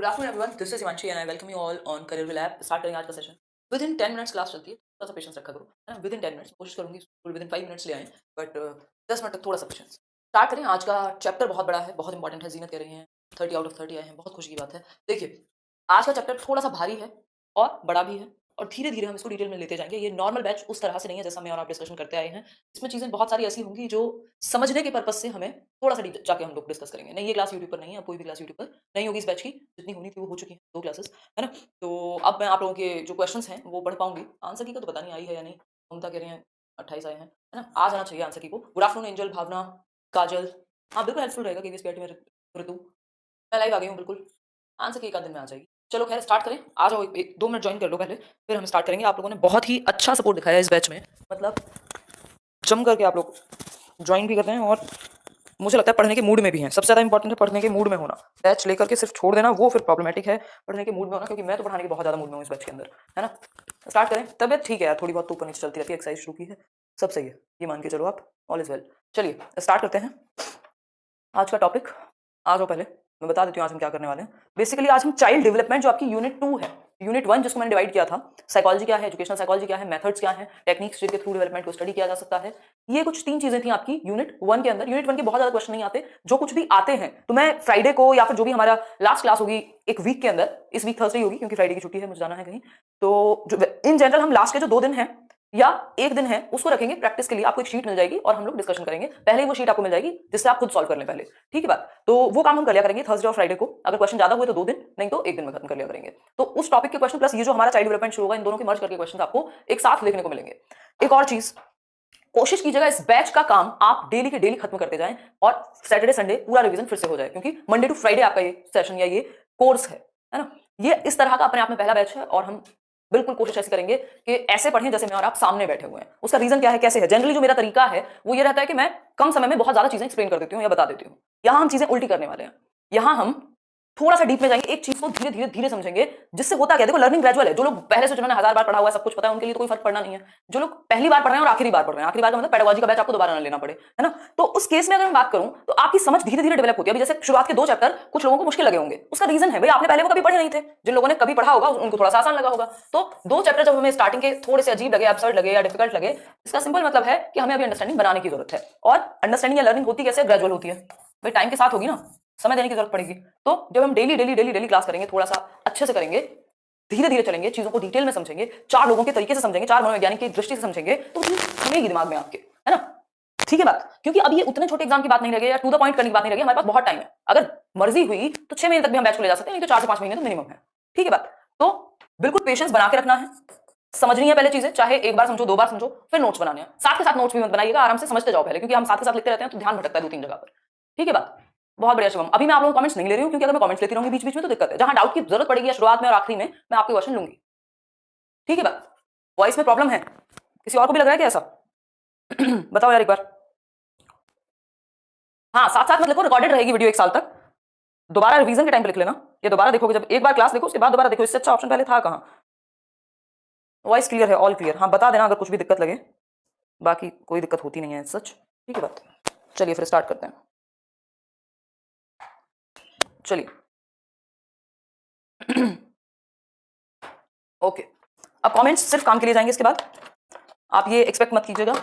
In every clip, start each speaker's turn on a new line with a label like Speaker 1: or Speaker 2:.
Speaker 1: Good afternoon everyone, this is Himanshi and I welcome you all on career will app. Start करेंगे आज का session. With in 10 minutes class चलती है, थोड़ा सा पेशेंस रखा करो, है ना। विद इन 10 मिनट्स कोशिश करूंगी विद इन 5 मिनट्स ले आए, बट 10 मिनट तक थोड़ा सा पेशेंस। स्टार्ट करें। आज का चैप्टर बहुत बड़ा है, बहुत इंपॉर्टेंट है। जीनत कह रही हैं 30 आउट ऑफ 30 आए हैं, बहुत खुशी की बात है। देखिए, आज का चैप्टर थोड़ा सा भारी है और बड़ा भी है, और धीरे-धीरे हम इसको डिटेल में लेते जाएँगे। ये नॉर्मल बैच उस तरह से नहीं है जैसा मैं और आप डिस्कशन करते आए हैं। इसमें चीज़ें बहुत सारी ऐसी होंगी जो समझने के पर्पज़ से हमें थोड़ा-सा डीप जाके हम लोग डिस्कस करेंगे। नहीं, ये क्लास यूट्यूब पर नहीं है, अब कोई भी क्लास यूट्यूब पर नहीं होगी इस बैच की। जितनी होनी थी वो हो चुकी हैं 2 क्लासेस, है ना? तो अब मैं आप लोगों के जो क्वेश्चन्स हैं वो पढ़ पाऊँगी। आंसर की का तो पता नहीं आई है या नहीं। ममता कह रही हैं 28 आए हैं, है ना? आ जाना चाहिए आंसर की को। गुड आफ्टरनून एंजल, भावना, काजल। हाँ, बिल्कुल हेल्पफुल रहेगा केवीएस पीआईटी में ऋतु। मैं लाइव आ गई हूँ बिल्कुल। आंसर की एक आध दिन में आ जाएगी। चलो खैर स्टार्ट करें। आ जाओ, 1-2 मिनट जॉइन कर लो पहले, फिर हम स्टार्ट करेंगे। आप लोगों ने बहुत ही अच्छा सपोर्ट दिखाया है इस बैच में। मतलब जम करके आप लोग जॉइन भी करते हैं और मुझे लगता है पढ़ने के मूड में भी हैं। सबसे ज़्यादा इंपॉर्टेंट है पढ़ने के मूड में होना। बैच लेकर के सिर्फ छोड़ देना वो फिर प्रॉब्लमेटिक है। पढ़ने के मूड में होना, क्योंकि मैं तो पढ़ाने के बहुत ज़्यादा मूड में हूँ इस बैच के अंदर, है ना। स्टार्ट करें। तबियत ठीक है यार, थोड़ी बहुत तो ऊपर नीचे चलती रहती है, एक्सरसाइज शुरू की है, सब सही है, ये मान के चलो आप। All is well. चलिए स्टार्ट करते हैं आज का टॉपिक। आ जाओ पहले मैं बता देती हूँ आज हम क्या करने वाले हैं। बेसिकली आज हम चाइल्ड डेवलपमेंट, जो आपकी यूनिट 2 है, यूनिट 1 जिसको मैंने डिवाइड किया था, साइकोलॉजी क्या है, एजुकेशनल साइकोलॉजी क्या है, मेथड्स क्या है, टेक्निक्स जिनके थ्रू डेवलपमेंट को स्टडी किया जा सकता है, ये कुछ 3 चीजें थी आपकी यूनिट 1 के अंदर। यूनिट 1 के बहुत ज्यादा क्वेश्चन नहीं आते, जो कुछ भी आते हैं तो मैं फ्राइडे को या फिर जो भी हमारा लास्ट क्लास होगी एक वीक के अंदर, इस वीक थर्सडे होगी क्योंकि फ्राइडे की छुट्टी है, मुझे जाना है कहीं, तो जो इन जनरल हम लास्ट के जो 2 दिन हैं या 1 दिन है उसको रखेंगे प्रैक्टिस के लिए। आपको एक शीट मिल जाएगी और हम लोग डिस्कशन करेंगे। पहले ही वो शीट आपको मिल जाएगी जिससे आप खुद सॉल्व कर लें पहले, ठीक है बात। तो वो काम हम कर लिया करेंगे थर्सडे और फ्राइडे को। अगर क्वेश्चन ज्यादा हुए तो 2 दिन, नहीं तो 1 दिन में खत्म कर लिया करेंगे। तो उस टॉपिक के क्वेश्चन प्लस ये जो हमारा चाइल्ड डेवलपमेंट शुरू होगा, इन दोनों के मर्ज करके क्वेश्चन आपको एक साथ देखने को मिलेंगे। एक और चीज, कोशिश कीजिएगा इस बैच का काम आप डेली के डेली खत्म करते जाएं और सैटरडे संडे पूरा रिवीजन फिर से हो जाए, क्योंकि मंडे टू फ्राइडे आपका ये सेशन या ये कोर्स है ना। ये इस तरह का अपने आप में पहला बैच है और हम बिल्कुल कोशिश ऐसी करेंगे कि ऐसे पढ़ें जैसे मैं और आप सामने बैठे हुए हैं। उसका रीजन क्या है, कैसे है, जनरली जो मेरा तरीका है वो ये रहता है कि मैं कम समय में बहुत ज्यादा चीजें एक्सप्लेन कर देती हूँ या बता देती हूँ। यहां हम चीजें उल्टी करने वाले हैं। यहां हम थोड़ा सा डीप में जाएंगे, एक चीज को धीरे धीरे धीरे समझेंगे, जिससे होता क्या है, देखो लर्निंग ग्रेजुअल है। जो लोग पहले से, जिन्होंने 1000 बार पढ़ा हुआ है, सब कुछ पता है, उनके लिए तो कोई फर्क पड़ना नहीं है। जो लोग पहली बार पढ़ रहे हैं और आखिरी बार पढ़ रहे हैं, आखिरी बार का मतलब पेडागोजी का बैच आपको दोबारा ना लेना पड़े, है ना। तो उस केस में अगर मैं बात करूं तो आपकी समझ धीरे धीरे डेवलप होती है। अभी जैसे शुरुआत के 2 चैप्टर कुछ लोगों को मुश्किल लगे होंगे, उसका रीजन है भाई आपने पहले वो कभी पढ़े नहीं थे। जिन लोगों ने कभी पढ़ा होगा उनको थोड़ा सा आसान लगा होगा। तो 2 चैप्टर जब हमें स्टार्टिंग के थोड़े से अजीब लगे, अबसर्ड लगे या डिफिकल्ट लगे, इसका सिंपल मतलब है कि हमें अभी अंडरस्टैंडिंग बनाने की जरूरत है। और अंडरस्टैंडिंग या लर्निंग होती कैसे, ग्रेजुअल होती है भाई, टाइम के साथ होगी ना, समय देने की जरूरत पड़ेगी। तो जब हम daily daily daily daily class करेंगे, थोड़ा सा अच्छे से करेंगे, धीरे धीरे चलेंगे, चीजों को डिटेल में समझेंगे, 4 लोगों के तरीके से समझेंगे, 4 मनोवैज्ञानिक की दृष्टि से समझेंगे, तो चीज बनेगी दिमाग में आपके, है ना। ठीक है बात, क्योंकि अब ये उतने छोटे एग्जाम की बात नहीं रही या टू द पॉइंट करने की बात नहीं रही, हमारे पास बहुत टाइम है। अगर मर्जी हुई तो 6 महीने तक भी हम बैच को ले जा सकते हैं, नहीं तो 4 से 5 महीने तो मिनिमम है। ठीक है बात। तो बिल्कुल पेशेंस बना के रखना है, समझनी है पहले चीजें, चाहे एक बार समझो, 2 बार समझो, फिर नोट्स बनाने हैं। साथ के साथ नोट्स भी मत बनाइएगा, आराम से समझते जाओ पहले, क्योंकि हम साथ के साथ लिखते रहते हैं तो ध्यान भटकता है 2-3 जगह पर। ठीक है बात। बहुत बढ़िया शुभम। अभी मैं आप लोगों को कमेंट्स नहीं ले रही हूँ, क्योंकि अगर मैं कमेंट्स लेती रहूंगी बीच बीच में तो दिक्कत है। जहां डाउट की जरूरत पड़ेगी या शुरुआत में और आखिरी में, मैं आपके क्वेश्चन लूंगी। ठीक है बात। वॉइस में प्रॉब्लम है, किसी और को भी लग रहा है क्या ऐसा? बताओ यार एक बार। हाँ, साथ साथ मत लिखो, रिकॉर्डेड रहेगी वीडियो 1 साल तक। दोबारा रिवीजन के टाइम पे लिख लेना, ये दोबारा देखोगे जब एक बार क्लास देखो उसके बाद दोबारा देखो, इससे अच्छा ऑप्शन पहले था कहाँ। वॉइस क्लियर है, ऑल क्लियर। हाँ बता देना अगर कुछ भी दिक्कत लगे, बाकी कोई दिक्कत होती नहीं है सच। ठीक है बात। चलिए फिर स्टार्ट करते हैं। चलिए ओके। अब कमेंट्स सिर्फ काम के लिए जाएंगे इसके बाद। आप ये एक्सपेक्ट मत कीजिएगा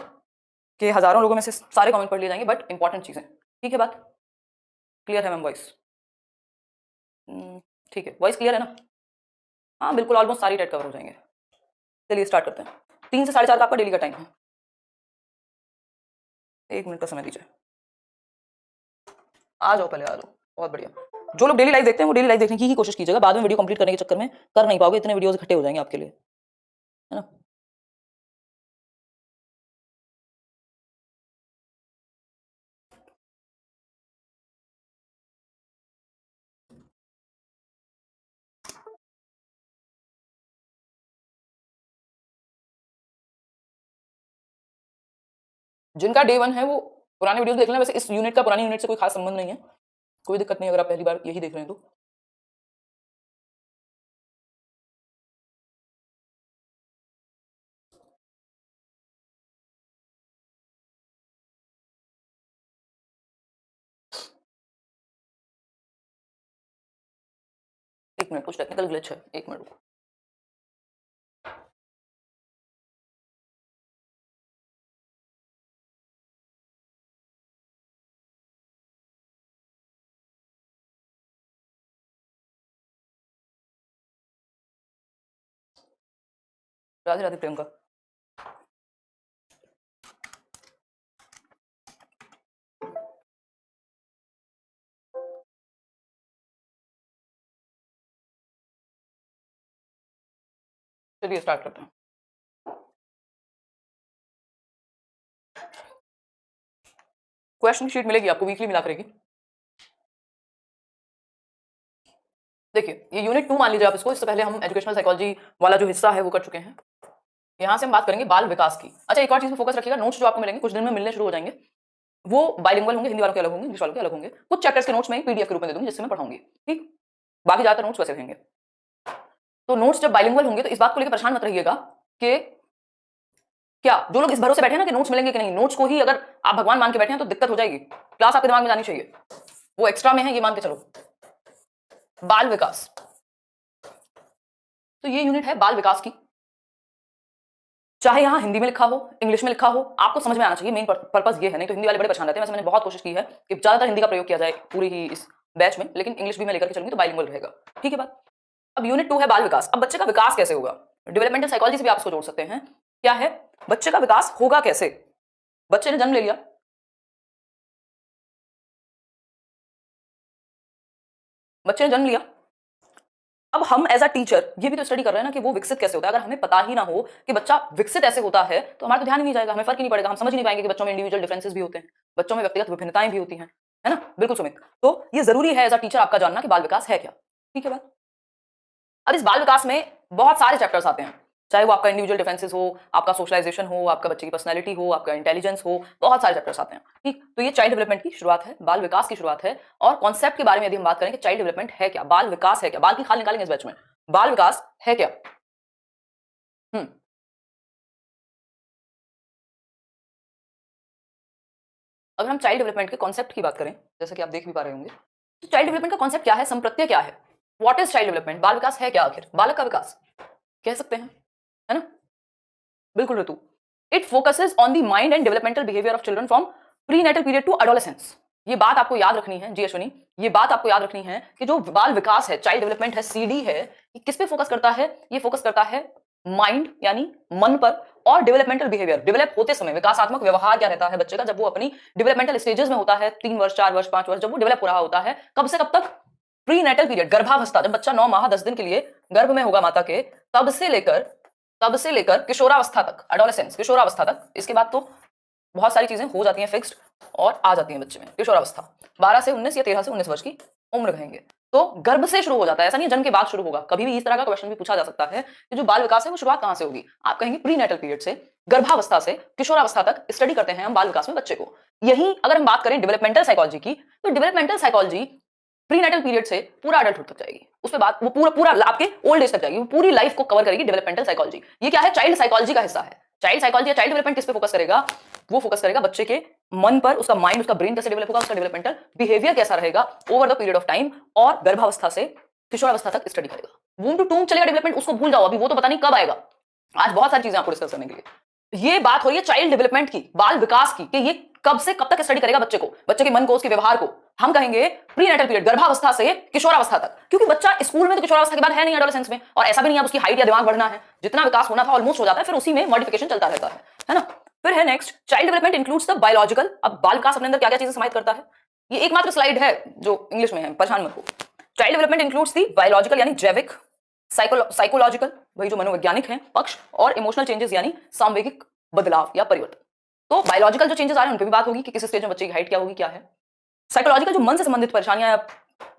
Speaker 1: कि हजारों लोगों में से सारे कमेंट पढ़ लिए जाएंगे, बट इंपॉर्टेंट चीजें। ठीक है बात। क्लियर है मैम वॉइस? ठीक है, वॉइस क्लियर है ना? हाँ बिल्कुल, ऑलमोस्ट सारी डेट कवर हो जाएंगे। चलिए स्टार्ट करते हैं। 3 से 4:30 का आपका डेली का टाइम है। 1 मिनट का समय दीजिए। आ जाओ पहले, आ जाओ। बहुत बढ़िया। जो लोग डेली लाइव देखते हैं वो डेली लाइव देखने की ही कोशिश कीजिएगा, बाद में वीडियो कंप्लीट करने के चक्कर में कर नहीं पाओगे, इतने वीडियोस इकट्ठे हो जाएंगे आपके लिए, है ना। जिनका डे 1 है वो पुराने वीडियोस देख लेना। वैसे इस यूनिट का पुरानी यूनिट से कोई खास संबंध नहीं है, कोई दिक्कत नहीं अगर आप पहली बार यही देख रहे हैं तो। एक मिनट, कुछ टेक्निकल ग्लिच है, एक मिनट रुको। राधे राधे प्रियंका। चलिए स्टार्ट करते हैं। क्वेश्चन शीट मिलेगी आपको, वीकली मिला करेगी। देखिए ये यूनिट 2 मान लीजिए आप इसको। इससे पहले हम एजुकेशनल साइकोलॉजी वाला जो हिस्सा है वो कर चुके हैं। यहाँ से हम बात करेंगे बाल विकास की। अच्छा, एक और चीज में फोकस रखिएगा, नोट्स जो आपको मिलेंगे कुछ दिन में मिलने शुरू हो जाएंगे, वो बाइलिंगुअल होंगे, हिंदी वालों के अलग होंगे, इंग्लिश वालों के अलग होंगे। कुछ चैप्टर्स के नोट्स में पीडीएफ के रूप में दे दूंगी जिससे मैं पढ़ाऊंगी, ठीक। बाकी ज्यादातर नोट्स वैसे रहेंगे। तो नोट्स जब बाइलिंगुअल होंगे तो इस बात को लेकर परेशान मत रहिएगा कि क्या जो लोग इस भरोसे बैठे हैं ना कि नोट्स मिलेंगे कि नहीं, नोट्स को ही अगर आप भगवान मान के बैठे हैं तो दिक्कत हो जाएगी। क्लास आपके दिमाग में जानी चाहिए, वो एक्स्ट्रा में है ये मान के चलो। बाल विकास, तो ये यूनिट है बाल विकास की। चाहे यहां हिंदी में लिखा हो, इंग्लिश में लिखा हो, आपको समझ में आना चाहिए। मेन पर्पस ये है, नहीं तो हिंदी वाले बड़े परेशान रहते हैं। वैसे मैंने बहुत कोशिश की है कि ज्यादातर हिंदी का प्रयोग किया जाए पूरी ही इस बैच में, लेकिन इंग्लिश भी मैं लेकर के चलूंगी तो बाइलिंगुअल रहेगा, ठीक है बात। अब यूनिट 2 है बाल विकास। अब बच्चे का विकास कैसे होगा, डेवलपमेंटल साइकोलॉजी से भी आप इसको जोड़ सकते हैं। क्या है, बच्चे का विकास होगा कैसे। बच्चे ने जन्म ले लिया, बच्चे ने जन्म लिया, अब हम एज अ टीचर ये भी तो स्टडी कर रहे हैं ना कि वो विकसित कैसे होता है। अगर हमें पता ही ना हो कि बच्चा विकसित ऐसे होता है तो हमारा तो ध्यान ही नहीं जाएगा, हमें फर्क ही नहीं पड़ेगा, हम समझ नहीं पाएंगे कि बच्चों में इंडिविजुअल डिफरेंसेस भी होते हैं, बच्चों में व्यक्तिगत विभिन्नताएं भी होती हैं, है ना। बिल्कुल सुमित, तो ये जरूरी है एज अ टीचर आपका जानना कि बाल विकास है क्या, ठीक है बात। अब इस बाल विकास में बहुत सारे चैप्टर्स आते हैं, चाहे वो आपका इंडिविजुअल डिफरेंसेस हो, आपका सोशलाइजेशन हो, आपका बच्चे की पर्सनैलिटी हो, आपका इंटेलिजेंस हो, बहुत सारे चैप्टर्स आते हैं, ठीक। तो ये चाइल्ड डेवलपमेंट की शुरुआत है, बाल विकास की शुरुआत है। और कॉन्सेप्ट के बारे में यदि हम बात करें कि चाइल्ड डेवलपमेंट है क्या, बाल विकास है क्या, बाल की खाल निकालेंगे इस बैच में, बाल विकास है क्या। हम्म अगर हम चाइल्ड डेवलपमेंट के कॉन्सेप्ट की बात करें, जैसे कि आप देख भी पा रहे होंगे, तो चाइल्ड डेवलपमेंट का कॉन्सेप्ट क्या है, संप्रत्यय क्या है, व्हाट इज चाइल्ड डेवलपमेंट, बाल विकास है क्या, आखिर बालक का विकास कह सकते हैं, है ना। बिल्कुल Ritu, it focuses on the mind and developmental behaviour of children from prenatal period to adolescence. ये बात आपको याद रखनी है जी अश्विनी, ये बात आपको याद रखनी है कि जो बाल विकास है, चाइल्ड डेवलपमेंट है, सीडी है, ये किस पे फोकस करता है, ये फोकस करता है माइंड यानी मन पर, और डेवलपमेंटल बिहेवियर, डेवलप होते समय विकासात्मक व्यवहार क्या रहता है बच्चे का जब वो अपनी डेवलपमेंटल स्टेजेस में होता है, 3 वर्ष 4 वर्ष 5 वर्ष, जब वो डेवलप हो रहा होता है, कब से कब तक, प्री नेटल पीरियड, गर्भावस्था, जब बच्चा 9 माह 10 दिन के लिए गर्भ में होगा माता के, तब से लेकर किशोरावस्था तक, एडोलेसेंस, किशोरावस्था तक। इसके बाद तो बहुत सारी चीजें हो जाती हैं फिक्स्ड और आ जाती हैं बच्चे में। किशोरावस्था 12 से 19 या 13 से 19 वर्ष की उम्र कहेंगे, तो गर्भ से शुरू हो जाता है, ऐसा नहीं जन्म के बाद शुरू होगा। कभी भी इस तरह का क्वेश्चन भी पूछा जा सकता है कि जो बाल विकास है वो शुरुआत कहां से होगी, आप कहेंगे प्री नेटल पीरियड से, गर्भावस्था से किशोरावस्था तक स्टडी करते हैं हम बाल विकास में बच्चे को। यही अगर हम बात करें डेवलपमेंटल साइकोलॉजी की, तो developmental psychology prenatal period से पूरा अडल्टहुड तक जाएगी, उस पे बात वो पूरा पूरा आपके ओल्ड एज तक जाएगी, वो पूरी लाइफ को कवर करेगी डेवलपमेंटल साइकोलॉजी। ये क्या है, चाइल्ड साइकोलॉजी का हिस्सा है। चाइल्ड साइकोलॉजी या चाइल्ड डेवलपमेंट किस पे फोकस करेगा, वो फोकस करेगा बच्चे के मन पर, उसका माइंड, उसका ब्रेन कैसे डेवलप होगा, उसका डेवलपमेंटल बिहेवियर कैसा रहेगा over the period of time, और गर्भावस्था से किशोरावस्था तक स्टडी करेगा। वूम टू टूम चलेगा डेवलपमेंट, उसको भूल जाओ, अभी वो तो पता नहीं कब आएगा। आज बहुत सारी चीजें आपको डिस्कस करने के लिए। ये बात हो रही है चाइल्ड डेवलपमेंट की, बाल विकास की, कि ये कब से कब तक स्टडी करेगा बच्चे को, बच्चे के मन को, उसके व्यवहार को। हम कहेंगे प्री नेटल पीरियड, गर्भावस्था से किशोरावस्था तक, क्योंकि बच्चा स्कूल में तो किशोरावस्था के बाद है नहीं, एडोलेसेंस में, और ऐसा भी नहीं है उसकी हाइट या दिमाग बढ़ना है, जितना विकास होना था ऑलमोस्ट हो जाता है, फिर उसी में मॉडिफिकेशन चलता रहता है ना। फिर है next, child development includes the biological. अब बाल विकास अपने अंदर क्या क्या चीजें समाहित करता है, ये एकमात्र स्लाइड है जो इंग्लिश में है, परेशान मत हो। Child development includes the biological यानी जैविक, साइकोलॉजिकल वही जो मनोवैज्ञानिक हैं पक्ष, और इमोशनल चेंजेस यानी सामवेगिक बदलाव या परिवर्तन। तो बायोलॉजिकल जो चेंजेस आ रहे हैं उन पे भी बात होगी कि किस स्टेज में बच्चे की हाइट क्या होगी, क्या है। साइकोलॉजिकल जो मन से संबंधित परेशानियां या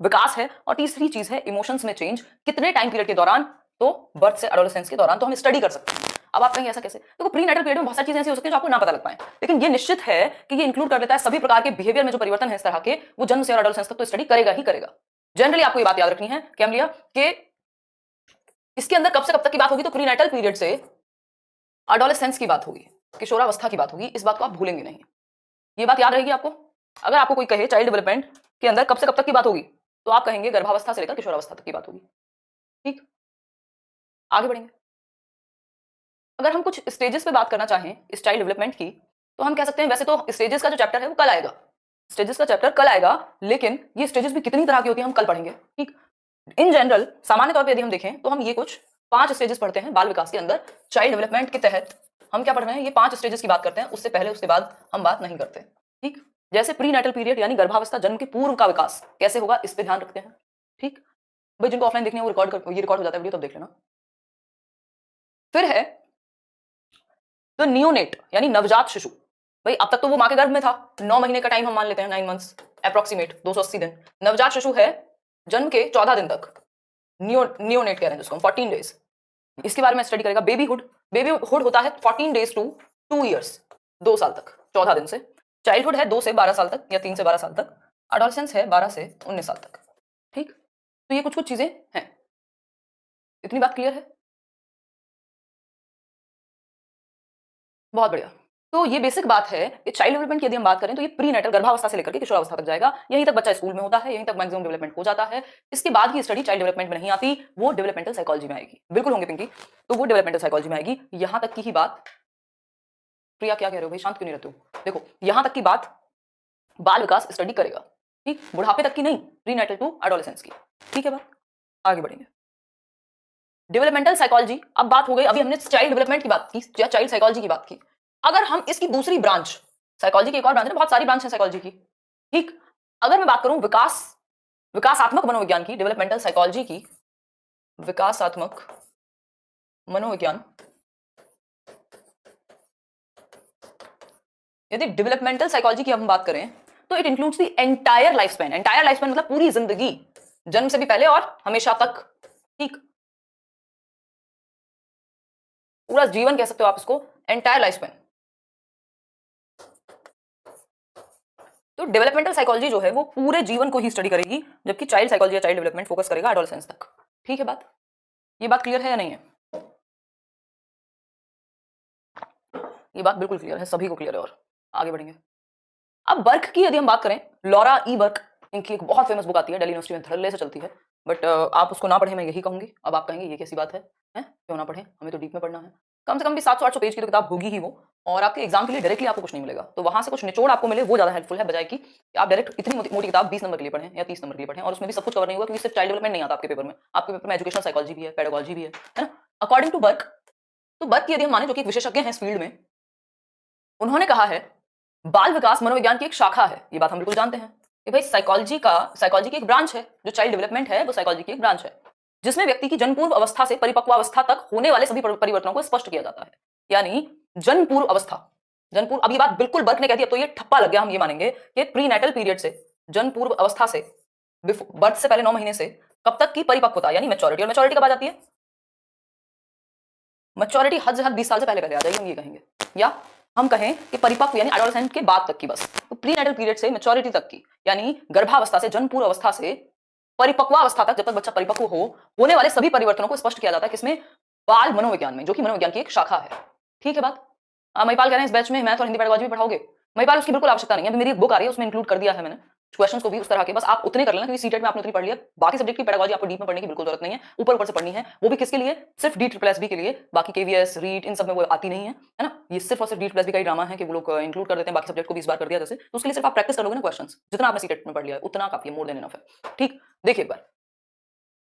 Speaker 1: विकास है, और तीसरी चीज है इमोशंस में चेंज, कितने टाइम पीरियड के दौरान, तो बर्थ से एडोलेसेंस के दौरान तो हम स्टडी कर सकते हैं। अब आप कहेंगे ऐसा कैसे, देखो प्री नेटल पीरियड में बहुत सारी चीजें ऐसी हो सकती हैं जो आपको ना पता लग पाए, लेकिन ये निश्चित है कि ये इंक्लूड कर लेता है सभी प्रकार के बिहेवियर में जो परिवर्तन है इस तरह के, वो जन्म से और एडोलेसेंस तक तो स्टडी करेगा ही करेगा। जनरली आपको ये बात याद रखनी है कि हम लिया कि इसके अंदर कब से कब तक की बात होगी, तो प्री नेटल पीरियड से एडोलेसेंस की बात होगी, किशोरावस्था की बात होगी, इस बात को आप भूलेंगे नहीं, ये बात याद रहेगी आपको। अगर आपको कोई कहे चाइल्ड डेवलपमेंट के अंदर कब से कब तक की बात होगी, तो आप कहेंगे गर्भावस्था से लेकर किशोरावस्था तक की बात होगी। ठीक, आगे बढ़ेंगे। अगर हम कुछ स्टेजेस पे बात करना चाहें इस चाइल्ड डेवलपमेंट की, तो हम कह सकते हैं वैसे तो स्टेजेस का जो चैप्टर है वो कल आएगा, स्टेजेस का चैप्टर कल आएगा, लेकिन ये स्टेजेस भी कितनी तरह की होती है हम कल पढ़ेंगे। ठीक, इन जनरल सामान्य तौर पे यदि हम देखें तो हम ये कुछ 5 स्टेजेस पढ़ते हैं बाल विकास के अंदर। चाइल्ड डेवलपमेंट के तहत हम क्या पढ़ रहे हैं, ये 5 स्टेजेस की बात करते हैं, उससे पहले उसके बाद हम बात नहीं करते। ठीक, जैसे प्री नेटल पीरियड यानी गर्भावस्था, जन्म के पूर्व का विकास कैसे होगा इस पे ध्यान रखते हैं। ठीक, भाई जिनको ऑफलाइन देखने हैं वो रिकॉर्ड कर, ये रिकॉर्ड हो जाता है वीडियो, तब देख लेना। फिर है तो नियोनेट यानी नवजात शिशु। भाई अब तक तो वो मां के गर्भ में था, 9 महीने का टाइम हम मान लेते हैं, 9 मंथ्स अप्रोक्सीमेट 280 दिन। नवजात शिशु है जन्म के 14 दिन तक, नियोनेट कह रहे हैं जिसको हम, 14 डेज। इसके बारे में स्टडी करेगा। बेबीहुड होता है 14 डेज टू 2 इयर्स, 2 साल तक, 14 दिन से। चाइल्डहुड है 2 से 12 साल तक या 3 से 12 साल तक। एडोलसेंस है 12 से 19 साल तक। ठीक, तो ये कुछ कुछ चीजें हैं। इतनी बात क्लियर है? बहुत बढ़िया। तो ये बेसिक बात है कि चाइल्ड डेवलपमेंट की यदि हम बात करें तो ये प्री नेटल गर्भावस्था से लेकर के किशोरावस्था तक जाएगा। यहीं तक बच्चा स्कूल में होता है, यहीं तक मैक्सिमम डेवलपमेंट हो जाता है। इसके बाद की स्टडी चाइल्ड डेवलपमेंट में नहीं आती, वो डेवलपमेंटल साइकोलॉजी में आएगी। बिल्कुल होंगे पिंकी, तो वो डेवलपमेंटल साइकोलॉजी में आएगी। यहां तक की ही बात, प्रिया क्या कह रहे हो भाई, शांत क्यों नहीं रहते हो? देखो यहां तक की बात बाल विकास स्टडी करेगा। ठीक, बुढ़ापे तक की नहीं, प्री नेटल टू एडोलेसेंस की। ठीक है बात, आगे बढ़ेंगे। डेवलपमेंटल साइकोलॉजी, अब बात हो गई, अभी हमने चाइल्ड डेवलपमेंट की बात की या चाइल्ड साइकोलॉजी की बात की। अगर हम इसकी दूसरी ब्रांच, साइकोलॉजी की एक और ब्रांच है, बहुत सारी ब्रांच है साइकोलॉजी की। ठीक, अगर मैं बात करूं विकासात्मक मनोविज्ञान की, डेवलपमेंटल साइकोलॉजी की विकासात्मक मनोविज्ञान, यदि डेवलपमेंटल साइकोलॉजी की हम बात करें तो it includes the entire life span. Entire life span मतलब पूरी जिंदगी, जन्म से भी पहले और हमेशा तक। ठीक, पूरा जीवन कह सकते हो आप इसको, एंटायर लाइफ स्पैन। तो डेवलपमेंटल साइकोलॉजी जो है वो पूरे जीवन को ही स्टडी करेगी, जबकि चाइल्ड साइकोलॉजी या चाइल्ड डेवलपमेंट फोकस करेगा एडोलसेंस तक। ठीक है बात, ये बात क्लियर है या नहीं है? ये बात बिल्कुल क्लियर है, सभी को क्लियर है। और आगे बढ़ेंगे। अब बर्क की यदि हम बात करें, लॉरा ई बर्क, इनकी एक बहुत फेमस बुक आती है, दिल्ली यूनिवर्सिटी में धड़ल्ले से चलती है, बट आप उसको ना पढ़ें मैं यही कहूंगी। अब आप कहेंगे ये कैसी बात है, क्यों ना पढ़ें, हमें तो डीप में पढ़ना है। कम से कम भी 700-800 पेज की तो किताब होगी ही वो, और आपके एग्जाम के लिए डायरेक्टली आपको कुछ नहीं मिलेगा, तो वहां से कुछ निचोड़ आपको मिले वो ज्यादा हेल्पफुल है, बजाय कि आप डायरेक्ट इतनी मोटी किताब 20 नंबर के लिए पढ़ें या 30 नंबर के लिए पढ़ें, और उसमें भी सब कुछ कवर नहीं होगा, क्योंकि सिर्फ चाइल्ड डेवलपमेंट नहीं आता आपके पेपर में, आपके पेपर में एजुकेशनल साइकोलॉजी भी है, पेडागोजी भी है ना। अकॉर्डिंग टू बर्क, तो बर्क की यदि हम माने, जो कि एक विशेषज्ञ हैं इस फील्ड में, उन्होंने कहा है बाल विकास मनोविज्ञान की एक शाखा है। ये बात हम बिल्कुल जानते हैं कि भाई साइकोलॉजी की एक ब्रांच है, जो चाइल्ड डेवलपमेंट है वो साइकोलॉजी की एक ब्रांच है, जिसमें व्यक्ति की जन्म पूर्व अवस्था से परिपक्वावस्था तक होने वाले सभी परिवर्तनों को स्पष्ट किया जाता है। यानी जन्म पूर्व अवस्था, जन्म पूर्व, अब ये बात बिल्कुल बर्क ने कह दी, अब तो ये ठप्पा लग गया, हम ये मानेंगे कि प्री नेटल पीरियड से, जन्म पूर्व अवस्था से, बर्थ से पहले 9 महीने से कब तक की परिपक्वता यानी मैच्योरिटी, और मैच्योरिटी कब आ जाती है? मैच्योरिटी हद से हद 20 साल से पहले आ जाएगी, हम ये कहेंगे, या हम कहें कि परिपक्व यानी एडोलेसेंट के बाद तक की, बस तो प्री नेटल पीरियड से मैच्योरिटी तक की, यानी गर्भावस्था से, जन्म पूर्व अवस्था से परिपक्वावस्था तक, जब तक बच्चा परिपक्व हो, होने वाले सभी परिवर्तनों को स्पष्ट किया जाता है किसमें? बाल मनोविज्ञान में, जो कि मनोविज्ञान की एक शाखा है। ठीक है बात। महिपाल कह रहे हैं इस बैच में मैथ और हिंदी पेडागोजी भी पढ़ाओगे। महिपाल उसकी बिल्कुल आवश्यकता नहीं है, अभी मेरी एक बुक आ रही है उसमें इंक्लूड कर दिया है मैंने क्वेश्चंस को भी उस तरह के, बस आप उतने कर लेना, क्योंकि सीटेट में आपने उतनी पढ़ लिया, बाकी सब्जेक्ट की पेडागोजी आपको डीप में पढ़ने की बिल्कुल जरूरत नहीं है, ऊपर ऊपर से पढ़नी है, वो भी किसके लिए? सिर्फ D+B के लिए, बाकी केवीएस रीट इन सब में वो आती नहीं है, है ना। ये सिर्फ और सिर्फ D+B का ही ड्रामा है कि वो लोग इंक्लूड कर देते हैं, बाकी सब्जेक्ट को 20 बार कर दिया जैसे, तो उसके लिए सिर्फ आप प्रैक्टिस कर लोगे ना क्वेश्चंस, जितना आपने सीटेट में पढ़ लिया है उतना काफी है, मोर देन इनफ है। ठीक, देखिए एक बार,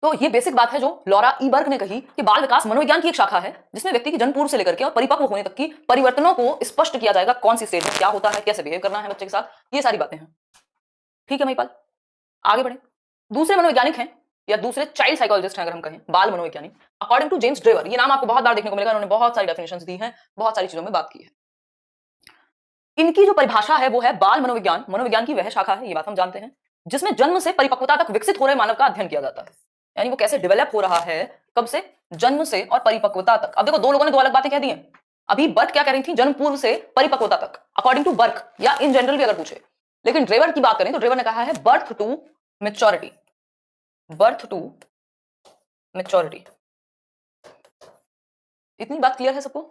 Speaker 1: तो ये बेसिक बात है जो लॉरा ई बर्ग ने कही कि बाल विकास मनोविज्ञान की एक शाखा है, जिसमें व्यक्ति की जन्म पूर्व से लेकर के और परिपक्व होने तक की परिवर्तनों को स्पष्ट किया जाएगा, कौन सी स्टेज में क्या होता है, कैसे बिहेव करना है बच्चे के साथ, ये सारी बातें हैं। ठीक है महिपाल, आगे बढ़े। दूसरे मनोवैज्ञानिक हैं या दूसरे चाइल्ड साइकोलॉजिस्ट हैं, अगर हम कहें बाल मनोवैज्ञानिक, अकॉर्डिंग टू जेम्स ड्रेवर, ये नाम आपको बहुत बार देखने को मिलेगा, उन्होंने बहुत सारी डेफिनेशंस दी हैं, बहुत सारी चीजों में बात की है। इनकी जो परिभाषा है वो है बाल मनोविज्ञान, मनोविज्ञान की वह शाखा है, ये बात हम जानते हैं, जिसमें जन्म से परिपक्वता तक विकसित हो रहे मानव का अध्ययन किया जाता है, यानी वो कैसे डेवलप हो रहा है, कब से? जन्म से और परिपक्वता तक। अब देखो दो लोगों ने दो अलग बातें कह दी हैं, अभी बर्क क्या कह रही थी? जन्म पूर्व से परिपक्वता तक, अकॉर्डिंग टू बर्क, या इन जनरल भी अगर पूछे, लेकिन ड्रेवर की बात करें तो ड्रेवर ने कहा है birth to maturity, birth to maturity. इतनी बात क्लियर है सबको?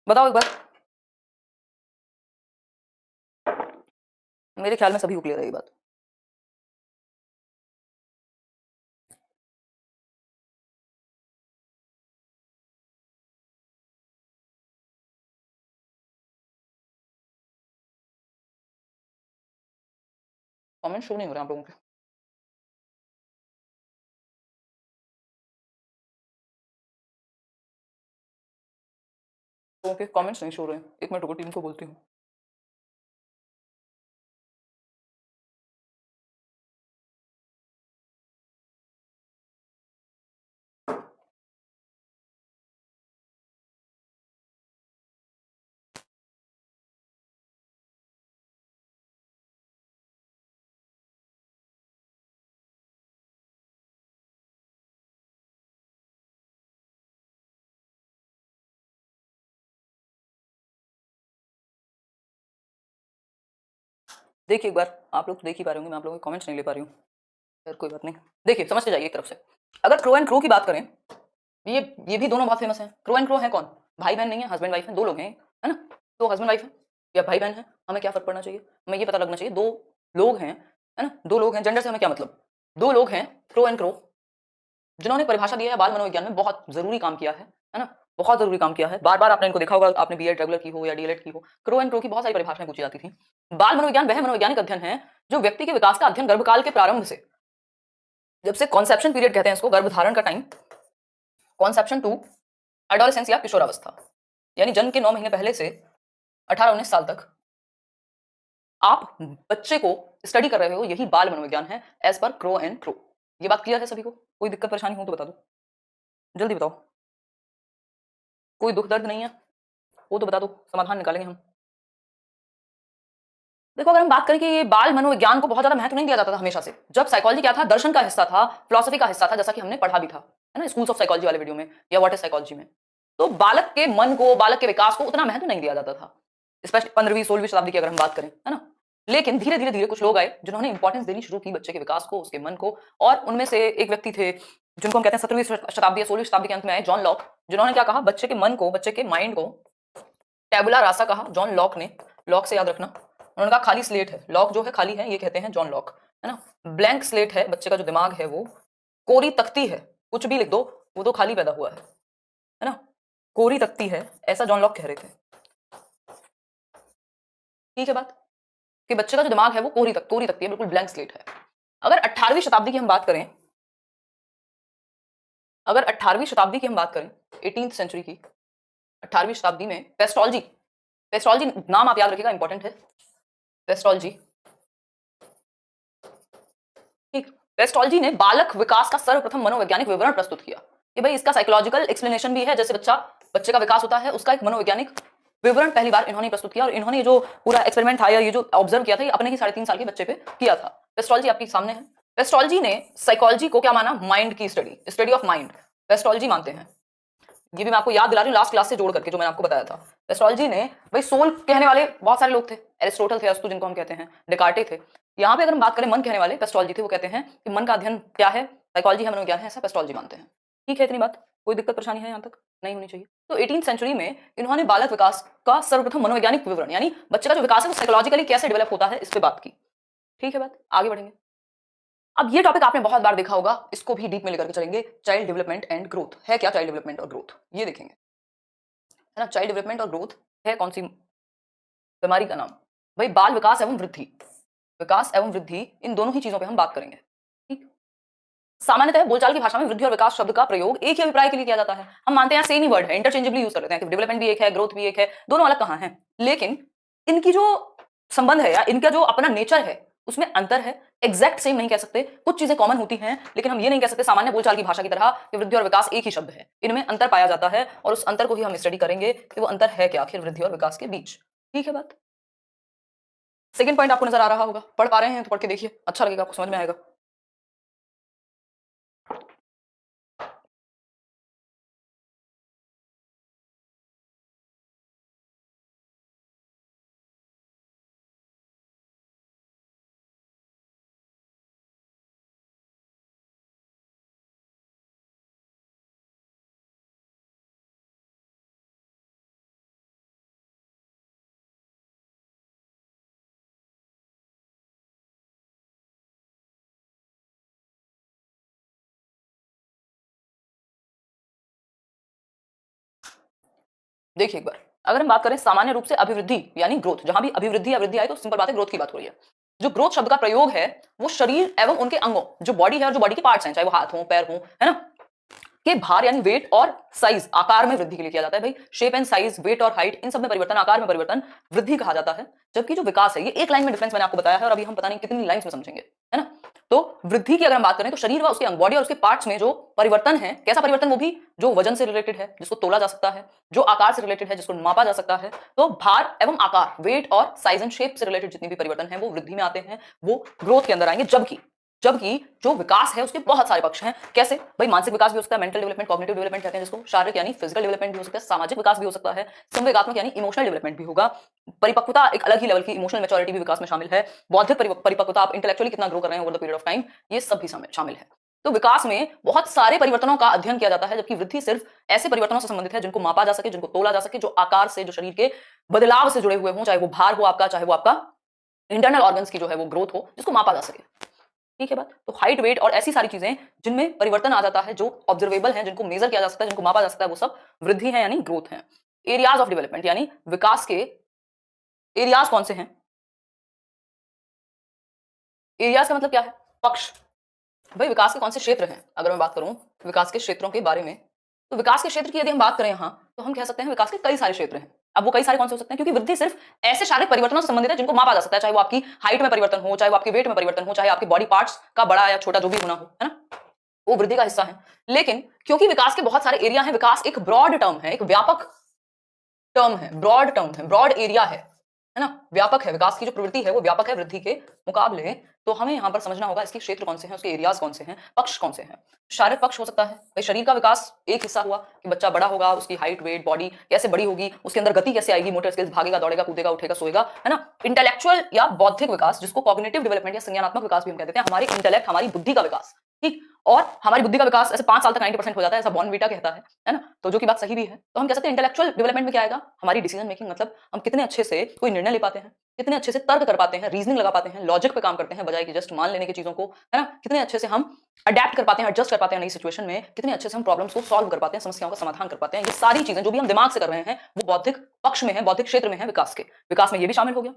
Speaker 1: बताओ एक बार, मेरे ख्याल में सभी को क्लियर है ये बात। कमेंट शो नहीं हो रहे आप लोगों के। लोगों के कमेंट्स नहीं शो रहे हैं। 1 मिनट रुको, टीम को बोलती हूँ। देखिए एक बार, आप लोग तो देख ही पा रहे होंगे, मैं आप लोगों के कमेंट्स नहीं ले पा रही हूँ। खैर कोई बात नहीं। देखिए समझते जाइए एक तरफ से। अगर क्रो एंड क्रो की बात करें, ये भी दोनों बहुत फेमस हैं। क्रो एंड क्रो है कौन? भाई बहन नहीं है, हस्बैंड वाइफ है, 2 लोग हैं, है ना? तो हस्बैंड वाइफ है या भाई बहन है, हमें क्या फर्क पड़ना चाहिए? हमें ये पता लगना चाहिए 2 लोग हैं, है ना? 2 लोग हैं, जेंडर से हमें क्या मतलब? 2 लोग हैं, क्रो एंड क्रो, जिन्होंने परिभाषा दी है बाल मनोविज्ञान में, बहुत जरूरी काम किया है ना? बहुत जरूरी काम किया है। बार बार आपने इनको देखा होगा, आपने बीएड रेगुलर की हो या डीएलएड की हो, क्रो एंड क्रो की बहुत सारी परिभाषाएं पूछी जाती थी। बाल मनोविज्ञान वह मनोवैज्ञानिक अध्ययन है जो व्यक्ति के विकास का अध्ययन गर्भकाल के प्रारंभ से, जब से कॉन्सेप्शन पीरियड कहते हैं इसको, गर्भधारण का टाइम, कॉन्सेप्शन टू एडोलेसेंस या किशोरावस्था, यानी जन्म के 9 महीने पहले से 18-19 साल तक आप बच्चे को स्टडी कर रहे हो, यही बाल मनोविज्ञान है as per crow and crow. ये बात क्लियर है सभी को? कोई दिक्कत परेशानी हो तो बता दो, जल्दी बताओ। कोई दुख दर्द नहीं है वो तो बता दो, समाधान निकालेंगे हम। देखो अगर हम बात करें कि ये बाल मनोविज्ञान को बहुत ज्यादा महत्व नहीं दिया जाता था हमेशा से। जब साइकोलॉजी क्या था, दर्शन का हिस्सा था, फिलॉसफी का हिस्सा था, जैसा कि हमने पढ़ा भी था, है ना, स्कूल्स ऑफ साइकोलॉजी वाले वीडियो में या व्हाट इज साइकोलॉजी में। तो बालक के मन को, बालक के विकास को उतना महत्व नहीं दिया जाता था, स्पेशली 15वीं 16वीं शताब्दी की अगर हम बात करें, है ना। लेकिन धीरे धीरे धीरे कुछ लोग आए जिन्होंने इंपॉर्टेंस देनी शुरू की बच्चे के विकास को, उसके मन को, और उनमें से एक व्यक्ति थे जिनको हम कहते हैं 17वीं शताब्दी या 16वीं शताब्दी के अंत में आए, जॉन लॉक, जिन्होंने क्या कहा, बच्चे के मन को, बच्चे के माइंड को टैबुला रासा कहा जॉन लॉक ने। लॉक से याद रखना, उन्होंने कहा खाली स्लेट है, लॉक जो है खाली है, ये कहते हैं जॉन लॉक, है ना। ब्लैंक स्लेट है, बच्चे का जो दिमाग है वो कोरी तख्ती है, कुछ भी लिख दो वो तो खाली पैदा हुआ है ना, कोरी तख्ती है, ऐसा जॉन लॉक कह रहे थे। ठीक है बात, कि बच्चे का जो दिमाग है वो कोरी तख्ती है, बिल्कुल ब्लैंक स्लेट है। अगर 18वीं शताब्दी की हम बात करें, अगर 18वीं शताब्दी की हम बात करें, 18th सेंचुरी की 18वीं शताब्दी में पेस्टोलॉजी, पेस्टोलॉजी नाम आप याद रखिएगा, इंपॉर्टेंट है, पेस्टोलॉजी। ठीक, पेस्टोलॉजी ने बालक विकास का सर्वप्रथम मनोवैज्ञानिक विवरण प्रस्तुत किया कि भाई इसका साइकोलॉजिकल एक्सप्लेनेशन भी है, जैसे बच्चे का विकास होता है उसका एक मनोवैज्ञानिक विवरण पहली बार इन्होंने प्रस्तुत किया। और इन्होंने ये जो पूरा एक्सपेरिमेंट था या ये जो ऑब्जर्व किया था, ये अपने ही 3.5 साल के बच्चे पे किया था। पेस्टोलॉजी आपके सामने है। पेस्टोलॉजी ने साइकोलॉजी को क्या माना, माइंड की study, study of mind, pestology मानते हैं। ये भी मैं आपको याद दिला रही हूँ लास्ट क्लास से जोड़ करके, जो मैंने आपको बताया था। एस्ट्रोलॉजी ने भाई सोल कहने वाले बहुत सारे लोग थे, एरिस्टोटल थे, अस्तु जिनको हम कहते हैं, डेकार्टे थे। यहाँ पे अगर हम बात करें मन कहने वाले, पेस्टोलॉजी थे, वो कहते हैं कि मन का अध्ययन क्या है, साइकोलॉजी है, मनोविज्ञान है, ऐसा पेस्टोलॉजी मानते हैं। ठीक है, इतनी बात, कोई दिक्कत परेशानी है यहाँ तक? नहीं होनी चाहिए। तो 18th सेंचुरी में इन्होंने बालक विकास का सर्वप्रथम मनोवैज्ञानिक विवरण, यानी बच्चे का जो विकास है वो साइकोलॉजिकली कैसे डेवलप होता है, इस पे बात की। ठीक है बात, आगे बढ़ेंगे। अब ये टॉपिक आपने बहुत बार देखा होगा, इसको भी डीप में लेकर के चलेंगे। चाइल्ड डेवलपमेंट एंड ग्रोथ है क्या, चाइल्ड डेवलपमेंट और ग्रोथ ये देखेंगे, है ना। चाइल्ड डेवलपमेंट और ग्रोथ है कौन सी बीमारी का नाम? भाई बाल विकास एवं वृद्धि, विकास एवं वृद्धि, इन दोनों ही चीजों पे हम बात करेंगे। ठीक, सामान्यतः बोलचाल की भाषा में वृद्धि और विकास शब्द का प्रयोग एक ही अभिप्राय के लिए किया जाता है। हम मानते हैं सेम ही वर्ड है, इंटरचेंजेबली यूज कर लेते हैं कि डेवलपमेंट भी एक है, ग्रोथ भी एक है, दोनों अलग कहाँ हैं। लेकिन इनकी जो संबंध है या इनका जो अपना नेचर है उसमें अंतर है। एग्जैक्ट सेम नहीं कह सकते, कुछ चीजें कॉमन होती हैं, लेकिन हम ये नहीं कह सकते सामान्य बोलचाल की भाषा की तरह कि वृद्धि और विकास एक ही शब्द है। इनमें अंतर पाया जाता है और उस अंतर को ही हम स्टडी करेंगे कि वो अंतर है क्या आखिर वृद्धि और विकास के बीच। ठीक है बात। सेकंड पॉइंट आपको नजर आ रहा होगा, पढ़ पा रहे हैं तो पढ़ के देखिए, अच्छा लगेगा, आपको समझ में आएगा। देखिए एक बार, अगर हम बात करें सामान्य रूप से अभिवृद्धि यानी ग्रोथ, जहां भी अभिवृद्धि या वृद्धि आए तो सिंपल बात है, ग्रोथ की बात हो रही है। जो ग्रोथ शब्द का प्रयोग है वो शरीर एवं उनके अंगों, जो बॉडी है और जो बॉडी के पार्ट्स हैं, चाहे वो हाथ हो, पैर हो, है ना, के भार यानी वेट और साइज, आकार में वृद्धि के लिए किया जाता है। भाई शेप एंड साइज, वेट और हाइट, इन सब में परिवर्तन, आकार में परिवर्तन वृद्धि कहा जाता है। जबकि जो विकास है, ये एक लाइन में डिफरेंस मैंने आपको बताया है और अभी हम पता नहीं कितनी लाइंस में समझेंगे, है ना। तो वृद्धि की अगर हम बात करें तो शरीर व उसके अंग, बॉडी और उसके पार्ट्स में जो परिवर्तन है, कैसा परिवर्तन, वो भी जो वजन से रिलेटेड है, जिसको तोला जा सकता है, जो आकार से रिलेटेड है, जिसको मापा जा सकता है। तो भार एवं आकार, वेट और साइज एंड शेप से रिलेटेड जितनी भी परिवर्तन है वो वृद्धि में आते हैं, वो ग्रोथ के अंदर आएंगे। जबकि जो विकास है उसके बहुत सारे पक्ष हैं। कैसे? भाई मानसिक विकास भी हो सकता है, मेंटल डेवलपमेंट, कॉग्निटिव डेवलपमेंट कहते हैं जिसको, शारीरिक यानी फिजिकल डेवलपमेंट भी हो सकता है, सामाजिक विकास भी हो सकता है, संवेगात्मक यानी इमोशनल डेवलपमेंट भी होगा, परिपक्वता एक अलग ही लेवल की इमोशनल मैच्योरिटी भी विकास में शामिल है, बौद्धिक परिपक्वता, आप इंटेलेक्चुअली कितना ग्रो कर रहे हैं over the period of time, ये सब भी शामिल है। तो विकास में बहुत सारे परिवर्तनों का अध्ययन किया जाता है, जबकि वृद्धि सिर्फ ऐसे परिवर्तनों से संबंधित है जिनको मापा जा सके, जिनको तोला जा सके, जो आकार से, जो शरीर के बदलाव से जुड़े हुए हों, चाहे वो भार हो आपका, चाहे वो आपका इंटरनल ऑर्गन्स की जो है वो ग्रोथ हो, जिसको मापा जा सके। ठीक है बात। तो हाइट, वेट और ऐसी सारी चीजें जिनमें परिवर्तन आ जाता है, जो ऑब्जर्वेबल हैं, जिनको मेजर किया जा सकता है, जिनको मापा जा सकता है, वो सब वृद्धि है यानी ग्रोथ है। एरियाज ऑफ डेवलपमेंट यानी विकास के एरियाज कौन से हैं? एरियाज का मतलब क्या है? पक्ष। भाई विकास के कौन से क्षेत्र हैं? अगर मैं बात करूं विकास के क्षेत्रों के बारे में, तो विकास के क्षेत्र की यदि हम बात करें यहां, तो हम कह सकते हैं विकास के कई सारे क्षेत्र हैं। अब वो कई सारे कौन से हो सकते हैं? क्योंकि वृद्धि सिर्फ ऐसे शारीरिक परिवर्तनों से संबंधित है जिनको मापा जा सकता है, चाहे वो आपकी हाइट में परिवर्तन हो, चाहे वो आपके वेट में परिवर्तन हो, चाहे आपके बॉडी पार्ट्स का बड़ा या छोटा जो भी होना हो, है ना, वो वृद्धि का हिस्सा है। लेकिन क्योंकि विकास के बहुत सारे एरिया हैं, विकास एक ब्रॉड टर्म है, एक व्यापक टर्म है, ब्रॉड टर्म है, ब्रॉड एरिया है ना, व्यापक है। विकास की जो प्रवृत्ति है वो व्यापक है वृद्धि के मुकाबले। तो हमें यहां पर समझना होगा इसके क्षेत्र कौन से हैं, उसके एरियाज कौन से हैं, पक्ष कौन से हैं। शारीरिक पक्ष हो सकता है, भाई शरीर का विकास एक हिस्सा हुआ कि बच्चा बड़ा होगा, उसकी हाइट, वेट, बॉडी कैसे बड़ी होगी, उसके अंदर गति कैसे आएगी, मोटर स्किल्स, भागेगा, दौड़ेगा, कूदेगा, उठेगा, सोएगा, है ना। इंटेलेक्चुअल या बौद्धिक विकास, जिसको कॉग्निटिव डेवलपमेंट या संज्ञानात्मक विकास भी हम कहते हैं, हमारे इंटेलेक्ट, हमारी बुद्धि का विकास। ठीक, और हमारी बुद्धि का विकास ऐसे 5 साल तक 90% हो जाता है, ऐसा बॉर्नविटा कहता है ना, तो जो कि बात सही भी है। तो हम कह सकते हैं इंटेलेक्चुअल डेवलपमेंट में क्या आएगा, हमारी डिसीजन मेकिंग, मतलब हम कितने अच्छे से कोई निर्णय ले पाते हैं, कितने अच्छे से तर्क कर पाते हैं, रीजनिंग लगा पाते हैं, लॉजिक पे काम करते हैं बजाय कि जस्ट मान लेने की चीजों को, है ना, कितने अच्छे से हम अडेप्ट कर पाते हैं, एडजस्ट कर पाते हैं नई सिचुएशन में, कितने अच्छे से हम प्रॉब्लम्स को सॉल्व कर पाते हैं, समस्याओं का समाधान कर पाते हैं। ये सारी चीजें जो भी हम दिमाग से कर रहे हैं वो बौद्धिक पक्ष में है, बौद्धिक क्षेत्र में है विकास के। विकास में ये भी शामिल हो गया।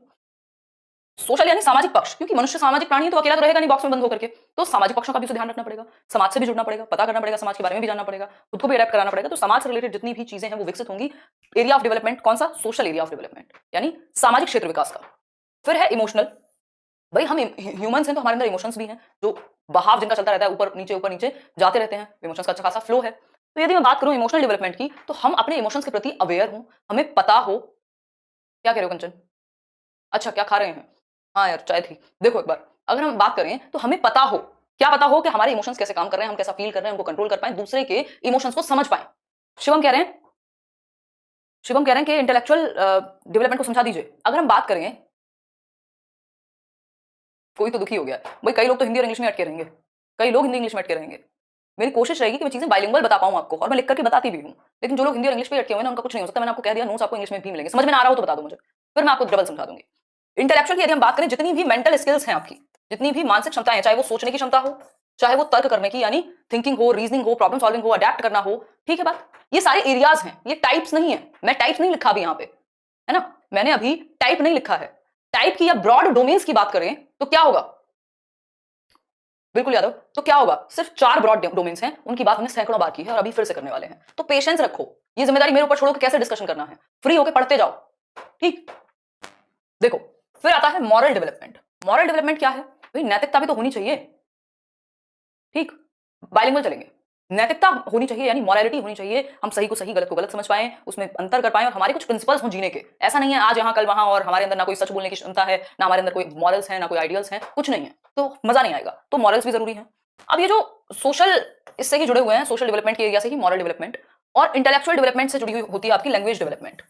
Speaker 1: सोशल यानी सामाजिक पक्ष, क्योंकि मनुष्य सामाजिक प्राणी है, तो अकेला तो रहेगा नहीं बॉक्स में बंद होकर के, तो सामाजिक पक्षों का भी उसे ध्यान रखना पड़ेगा, समाज से भी जुड़ना पड़ेगा, पता करना पड़ेगा, समाज के बारे में भी जानना पड़ेगा, खुद को भी अडेप्ट कराना पड़ेगा। तो समाज से रिलेटेड जितनी भी चीजें हैं वो विकसित होंगी। एरिया ऑफ डेवलपमेंट कौन सा? सोशल एरिया ऑफ डेवलपमेंट यानी सामाजिक क्षेत्र विकास का। फिर है इमोशनल। भाई हम ह्यूमंस हैं तो हमारे अंदर इमोशंस भी हैं, जो बहाव जिनका चलता रहता है, ऊपर नीचे जाते रहते हैं, इमोशंस का अच्छा खासा फ्लो है। तो यदि मैं बात करूं इमोशनल डेवलपमेंट की, तो हम अपने इमोशंस के प्रति अवेयर हो, हमें पता हो। क्या कह रहे हो कंचन? अच्छा, क्या खा रहे हैं? हाँ यार, चाय थी। देखो एक बार अगर हम बात करें तो हमें पता हो, क्या पता हो कि हमारे इमोशंस कैसे काम कर रहे हैं, हम कैसा फील कर रहे हैं, उनको कंट्रोल कर पाए, दूसरे के इमोशंस को समझ पाए। शिवम कह रहे हैं कि इंटेलेक्चुअल डेवलपमेंट को समझा दीजिए। अगर हम बात करें, कोई तो दुखी हो गया भाई, कई लोग तो हिंदी और इंग्लिश में अटके रहेंगे, कई लोग हिंदी इंग्लिश में अटके रहेंगे। मेरी कोशिश रहेगी कि मैं चीजें बाइलिंगुअल बता पाऊं आपको, और मैं लिख करके बताती भी हूं। लेकिन जो लोग हिंदी और इंग्लिश पे अटके हुए हैं उनका कुछ नहीं हो सकता। मैंने आपको कह दिया, नोट्स आपको इंग्लिश में भी मिलेंगे, समझ में ना आ रहा हो तो बता दो मुझे, फिर मैं आपको डबल समझा दूंगी। इंटेलेक्चुअल की यदि हम बात करें, जितनी भी मेंटल स्किल्स हैं आपकी, जितनी भी मानसिक क्षमताएं हैं, चाहे वो सोचने की क्षमता हो, चाहे वो तर्क करने की यानी थिंकिंग हो, रीजनिंग हो, प्रॉब्लम सॉल्विंग हो, अडेप्ट करना हो, ठीक है बात, ये सारे एरियाज हैं। ये टाइप्स नहीं है, मैं टाइप्स नहीं लिखा अभी यहाँ पे, है ना, मैंने अभी टाइप नहीं लिखा है। टाइप की या ब्रॉड डोमेन्स की बात करें तो क्या होगा? बिल्कुल यादव, तो क्या होगा? सिर्फ 4 ब्रॉड डोमेन्स हैं, उनकी बात हमने सैकड़ों बार की है और अभी फिर से करने वाले हैं। तो पेशेंस रखो, ये जिम्मेदारी मेरे ऊपर छोड़ो कि कैसे डिस्कशन करना है, फ्री होकर पढ़ते जाओ। ठीक, देखो फिर आता है मॉरल डेवलपमेंट। मॉरल डेवलपमेंट क्या है? भाई नैतिकता भी तो होनी चाहिए। ठीक, बाइलिंगुअल चलेंगे, नैतिकता होनी चाहिए यानी मॉरलिटी होनी चाहिए, हम सही को सही, गलत को गलत समझ पाएं, उसमें अंतर कर पाएं, और हमारे कुछ प्रिंसिपल्स हों जीने के। ऐसा नहीं है आज यहाँ कल वहां, और हमारे अंदर ना कोई सच बोलने की क्षमता है, ना हमारे अंदर कोई मॉरल्स हैं, ना कोई आइडियल्स हैं, कुछ नहीं है, तो मजा नहीं आएगा। तो मॉरल्स भी जरूरी है। अब ये जो सोशल इससे ही जुड़े हुए हैं, सोशल डेवलपमेंट के एरिया से ही मॉरल डेवलपमेंट, और इंटेलेक्चुअल डेवलपमेंट से जुड़ी हुई होती है आपकी लैंग्वेज डेवलपमेंट।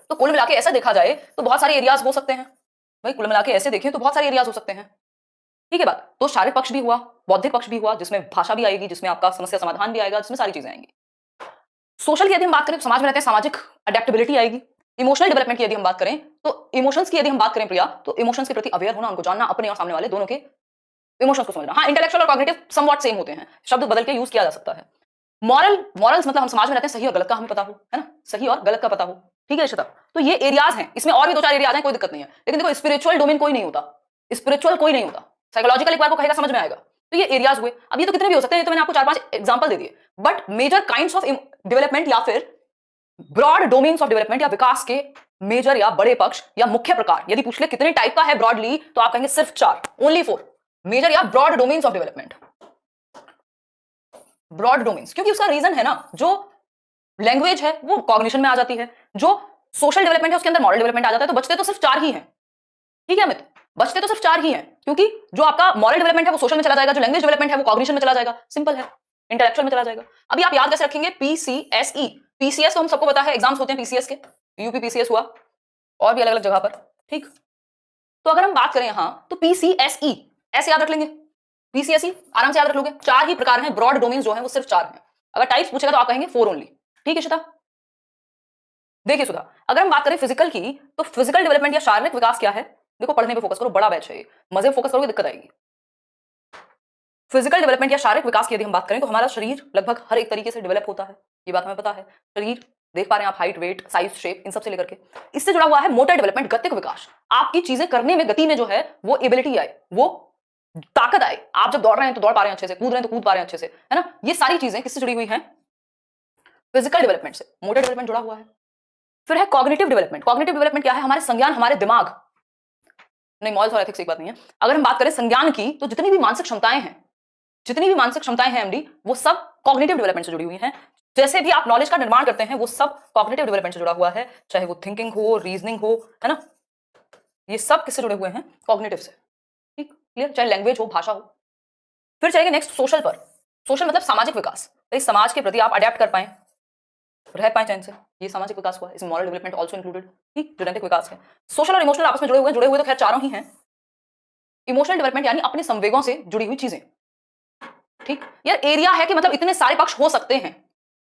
Speaker 1: तो कुल मिला के ऐसा देखा जाए तो बहुत सारे एरियाज हो सकते हैं। भाई कुल मिला के ऐसे देखें तो बहुत सारे एरियाज हो सकते हैं। ठीक है बात। तो शारीरिक पक्ष भी हुआ, बौद्धिक पक्ष भी हुआ, जिसमें भाषा भी आएगी, जिसमें आपका समस्या समाधान भी आएगा, जिसमें सारी चीजें आएंगी। सोशल की यदि हम बात करें, समाज में रहते हैं, सामाजिक अडेप्टेबिलिटी आएगी। इमोशनल डेवलपमेंट की यदि हम बात करें तो इमोशंस की यदि हम बात करें प्रिया, तो इमोशंस के प्रति अवेयर होना, उनको जानना, अपने और सामने वाले दोनों के इमोशंस को समझना। हाँ, इंटेलेक्चुअल और कॉग्निटिव समवॉट सेम होते हैं, शब्द बदल के यूज किया जा सकता है। मॉरल्स मतलब हम समाज में रहते हैं, सही और गलत का हमें पता हो, है ना, सही और गलत का पता हो। ठीक है रिश्ता, तो ये एरियाज हैं, इसमें और भी 2-4 एरियाज हैं, कोई दिक्कत नहीं है। लेकिन देखो स्पिरिचुअल डोमेन कोई नहीं होता, स्पिरिचुअल कोई नहीं होता, साइकोलॉजिकल एक बार को कहेगा समझ में आएगा। तो ये एरियाज हुए। अब ये तो कितने भी हो सकते हैं, ये तो मैंने आपको 4-5 एग्जांपल दे दिए, but major kinds of development या फिर ब्रॉड डोमेन्स ऑफ डेवलपमेंट या विकास के मेजर या बड़े पक्ष या मुख्य प्रकार यदि पूछ ले कितने टाइप का है ब्रॉडली, तो आप कहेंगे सिर्फ 4, ओनली 4 मेजर या broad domains of development. Broad domains क्योंकि उसका रीजन है ना, जो लैंग्वेज है वो कॉग्निशन में आ जाती है, जो सोशल डेवलपमेंट है उसके अंदर मॉरल डेवलपमेंट आ जाता है, तो बचते तो सिर्फ 4 ही हैं। ठीक है अमित, बचते तो सिर्फ 4 ही हैं, क्योंकि जो आपका मॉरल डेवलपमेंट है वो सोशल में चला जाएगा, जो लैंग्वेज डेवलपमेंट है वो कॉग्निशन में चला जाएगा, सिंपल है, इंटेलेक्चुअल में चला जाएगा। अभी आप याद कैसे रखेंगे, पीसीएसई, पीसीएस तो हम सबको पता है, एग्जाम्स होते हैं पीसीएस के, यूपी पीसीएस हुआ और भी अलग अलग जगह पर। ठीक, तो अगर हम बात करें यहां तो पीसीएसई ऐसे याद रख लेंगे, पीसीएसई आराम से याद रख लोगे। 4 ही प्रकार हैं, ब्रॉड डोमेन्स जो है वो सिर्फ 4 हैं। अगर टाइप्स पूछेगा तो आप कहेंगे 4 ओनली। ठीक है श्वेता, देखिए सुधा, अगर हम बात करें फिजिकल की, तो फिजिकल डेवलपमेंट या शारीरिक विकास क्या है, देखो पढ़ने पे फोकस करो, बड़ा बैच है ये, मजे में फोकस करोगे दिक्कत आएगी। फिजिकल डेवलपमेंट या शारीरिक विकास की यदि हम बात करें तो हमारा शरीर लगभग हर एक तरीके से डेवलप होता है, ये बात हमें पता है। शरीर देख पा रहे हैं आप, हाइट, वेट, साइज, शेप, इन सब से लेकर के इससे जुड़ा हुआ है मोटर डेवलपमेंट, गतिक विकास। आपकी चीजें करने में, गति में जो है वो एबिलिटी आए, वो ताकत आए। आप जब दौड़ रहे हैं तो दौड़ पा रहे हैं अच्छे से, कूद रहे हैं तो कूद पा रहे हैं अच्छे से, है ना। ये सारी चीजें किससे जुड़ी हुई हैं, फिजिकल डेवलपमेंट से, मोटर डेवलपमेंट जुड़ा हुआ है। फिर है कॉग्निटिव डेवलपमेंट। कॉग्निटिव डेवलपमेंट क्या है, हमारे संज्ञान, हमारे दिमाग, नहीं मॉरल्स और एथिक्स एक बात नहीं है। अगर हम बात करें संज्ञान की, तो जितनी भी मानसिक क्षमताएं हैं, जितनी भी मानसिक क्षमताएं हैं एमडी, वो सब कॉग्निटिव डेवलपमेंट से जुड़ी हुई हैं। जैसे भी आप नॉलेज का निर्माण करते हैं वो सब कॉग्निटिव डेवलपमेंट से जुड़ा हुआ है, चाहे वो थिंकिंग हो, रीजनिंग हो, है ना, ये सब किससे जुड़े हुए हैं, कॉग्निटिव से। ठीक, क्लियर, चाहे लैंग्वेज हो, भाषा हो। फिर चलेंगे नेक्स्ट सोशल पर। सोशल मतलब सामाजिक विकास, इस समाज के प्रति आप अडेप्ट कर पाए, रह पाए चैन से, ये सामाजिक विकास हुआ, इसमें मॉरल डेवलपमेंट आल्सो इंक्लूडेड। ठीक, जेनेटिक विकास है। सोशल और इमोशनल आपस में जुड़े हुए तो खैर 4 ही हैं। इमोशनल डेवलपमेंट यानी अपने संवेगों से जुड़ी हुई चीजें। ठीक, यार एरिया है कि मतलब इतने सारे पक्ष हो सकते हैं,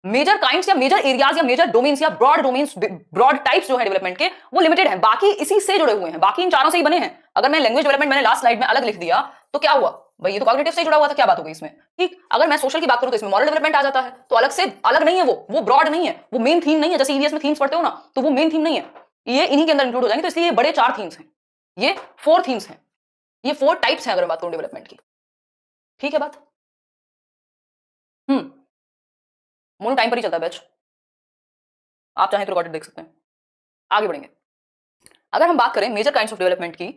Speaker 1: मेजर काइंड्स या मेजर एरियाज या मेजर डोमेन्स या ब्रॉड डोमेन्स, ब्रॉड टाइप्स जो है डेवलपमेंट के वो लिमिटेड हैं, बाकी इसी से जुड़े हुए हैं, बाकी इन 4 से ही बने हैं। अगर मैं लैंग्वेज डेवलपमेंट मैंने लास्ट स्लाइड में अलग लिख दिया तो क्या हुआ भाई, ये तो कॉग्निटिव से जुड़ा हुआ था, क्या बात हो गई इसमें। ठीक, अगर मैं सोशल की बात करूं तो इसमें मॉरल डेवलपमेंट आ जाता है, तो अलग से अलग नहीं है, वो ब्रॉड नहीं है, वो मेन थीम नहीं है। जैसे ईवीएस में थीम्स पढ़ते हो ना, तो वो मेन थीम नहीं है, ये इन्हीं के अंदर इंक्लूड हो जाएंगे। तो इसलिए ये बड़े 4 थीम्स हैं, ये 4 थीम्स हैं, ये 4 टाइप्स हैं अगर बात करूं डेवलपमेंट की। ठीक है बात, मोनो टाइम पर ही चलता है बैच, आप चाहें तो रिकॉर्डेड देख सकते हैं। आगे बढ़ेंगे, अगर हम बात करें मेजर काइंड्स ऑफ डेवलपमेंट की,